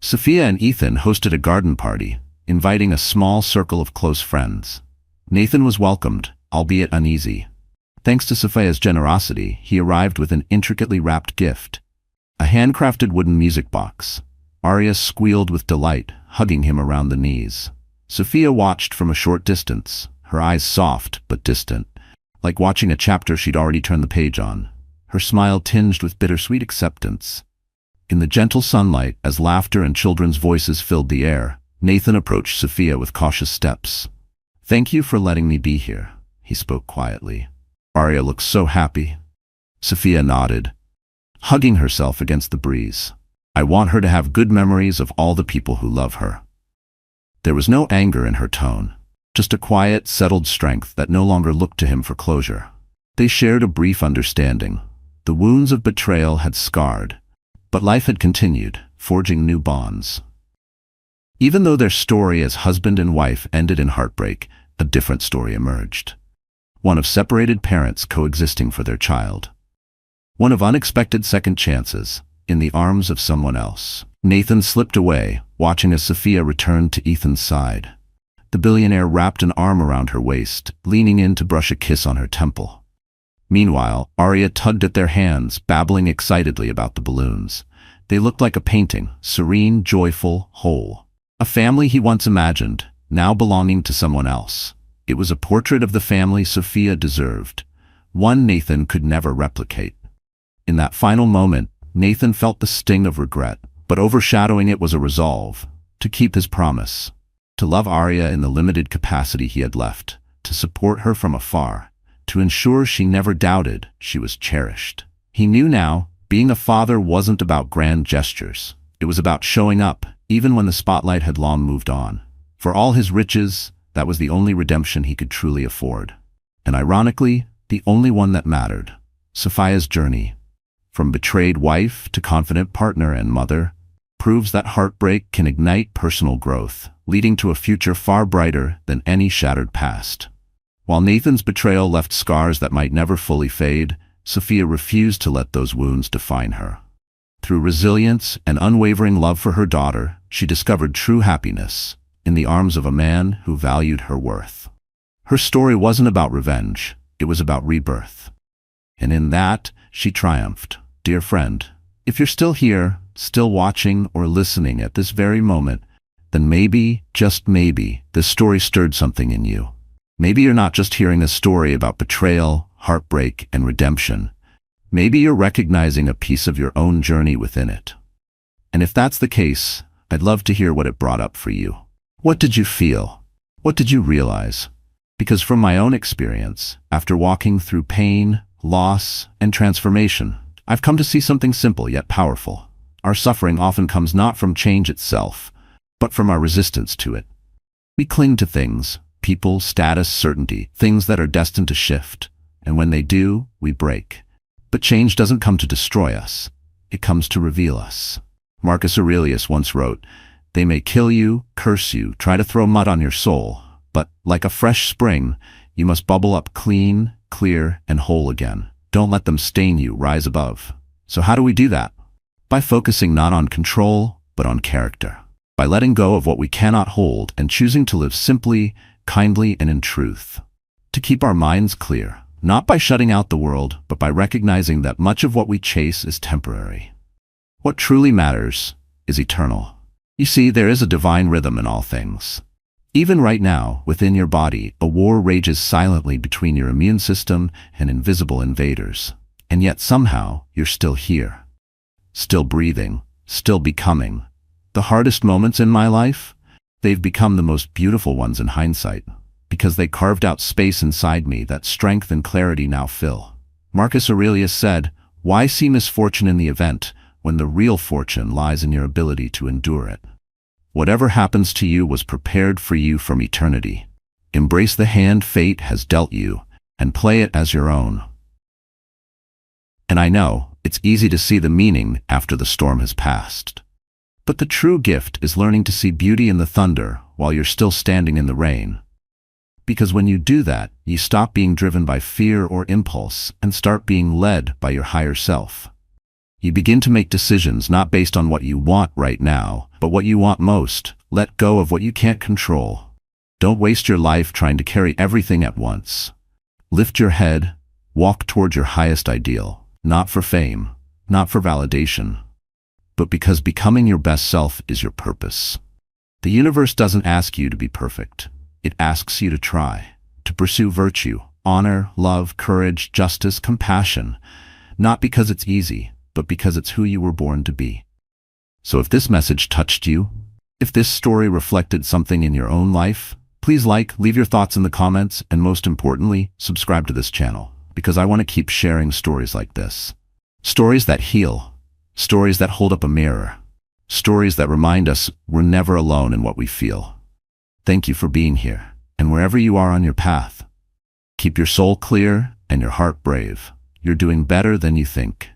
Speaker 1: Sophia and Ethan hosted a garden party, inviting a small circle of close friends. Nathan was welcomed, albeit uneasy. Thanks to Sophia's generosity, he arrived with an intricately wrapped gift, a handcrafted wooden music box. Arya squealed with delight, hugging him around the knees. Sophia watched from a short distance, her eyes soft but distant, like watching a chapter she'd already turned the page on, her smile tinged with bittersweet acceptance. In the gentle sunlight, as laughter and children's voices filled the air, Nathan approached Sophia with cautious steps. "Thank you for letting me be here," he spoke quietly. "Arya looks so happy." Sophia nodded, hugging herself against the breeze. "I want her to have good memories of all the people who love her." There was no anger in her tone, just a quiet, settled strength that no longer looked to him for closure. They shared a brief understanding. The wounds of betrayal had scarred, but life had continued, forging new bonds. Even though their story as husband and wife ended in heartbreak, a different story emerged. One of separated parents coexisting for their child. One of unexpected second chances, in the arms of someone else. Nathan slipped away, watching as Sophia returned to Ethan's side. The billionaire wrapped an arm around her waist, leaning in to brush a kiss on her temple. Meanwhile, Arya tugged at their hands, babbling excitedly about the balloons. They looked like a painting, serene, joyful, whole. A family he once imagined, now belonging to someone else. It was a portrait of the family Sophia deserved, one Nathan could never replicate. In that final moment, Nathan felt the sting of regret, but overshadowing it was a resolve to keep his promise, to love Arya in the limited capacity he had left, to support her from afar, to ensure she never doubted she was cherished. He knew now, being a father wasn't about grand gestures. It was about showing up, even when the spotlight had long moved on. For all his riches, that was the only redemption he could truly afford. And ironically, the only one that mattered. Sophia's journey, from betrayed wife to confident partner and mother, proves that heartbreak can ignite personal growth, leading to a future far brighter than any shattered past. While Nathan's betrayal left scars that might never fully fade, Sophia refused to let those wounds define her. Through resilience and unwavering love for her daughter, she discovered true happiness in the arms of a man who valued her worth. Her story wasn't about revenge, it was about rebirth. And in that, she triumphed. Dear friend, if you're still here, still watching or listening at this very moment, then maybe, just maybe, this story stirred something in you. Maybe you're not just hearing a story about betrayal, heartbreak, and redemption. Maybe you're recognizing a piece of your own journey within it. And if that's the case, I'd love to hear what it brought up for you. What did you feel? What did you realize? Because from my own experience, after walking through pain, loss, and transformation, I've come to see something simple yet powerful. Our suffering often comes not from change itself, but from our resistance to it. We cling to things, people, status, certainty, things that are destined to shift, and when they do, we break. But change doesn't come to destroy us. It comes to reveal us. Marcus Aurelius once wrote, "They may kill you, curse you, try to throw mud on your soul, but, like a fresh spring, you must bubble up clean, clear, and whole again. Don't let them stain you, rise above." So how do we do that? By focusing not on control, but on character. By letting go of what we cannot hold and choosing to live simply, kindly, and in truth. To keep our minds clear, not by shutting out the world, but by recognizing that much of what we chase is temporary. What truly matters is eternal. You see, there is a divine rhythm in all things. Even right now, within your body, a war rages silently between your immune system and invisible invaders. And yet somehow, you're still here. Still breathing, still becoming. The hardest moments in my life? They've become the most beautiful ones in hindsight, because they carved out space inside me that strength and clarity now fill. Marcus Aurelius said, "Why see misfortune in the event, when the real fortune lies in your ability to endure it?" Whatever happens to you was prepared for you from eternity. Embrace the hand fate has dealt you, and play it as your own. And I know, it's easy to see the meaning after the storm has passed. But the true gift is learning to see beauty in the thunder while you're still standing in the rain. Because when you do that, you stop being driven by fear or impulse and start being led by your higher self. You begin to make decisions not based on what you want right now, but what you want most. Let go of what you can't control. Don't waste your life trying to carry everything at once. Lift your head, walk toward your highest ideal, not for fame, not for validation, but because becoming your best self is your purpose. The universe doesn't ask you to be perfect. It asks you to try, to pursue virtue, honor, love, courage, justice, compassion, not because it's easy, but because it's who you were born to be. So if this message touched you, if this story reflected something in your own life, please leave your thoughts in the comments, and most importantly, subscribe to this channel, because I want to keep sharing stories like this. Stories that heal. Stories that hold up a mirror. Stories that remind us we're never alone in what we feel. Thank you for being here, and wherever you are on your path, keep your soul clear and your heart brave. You're doing better than you think.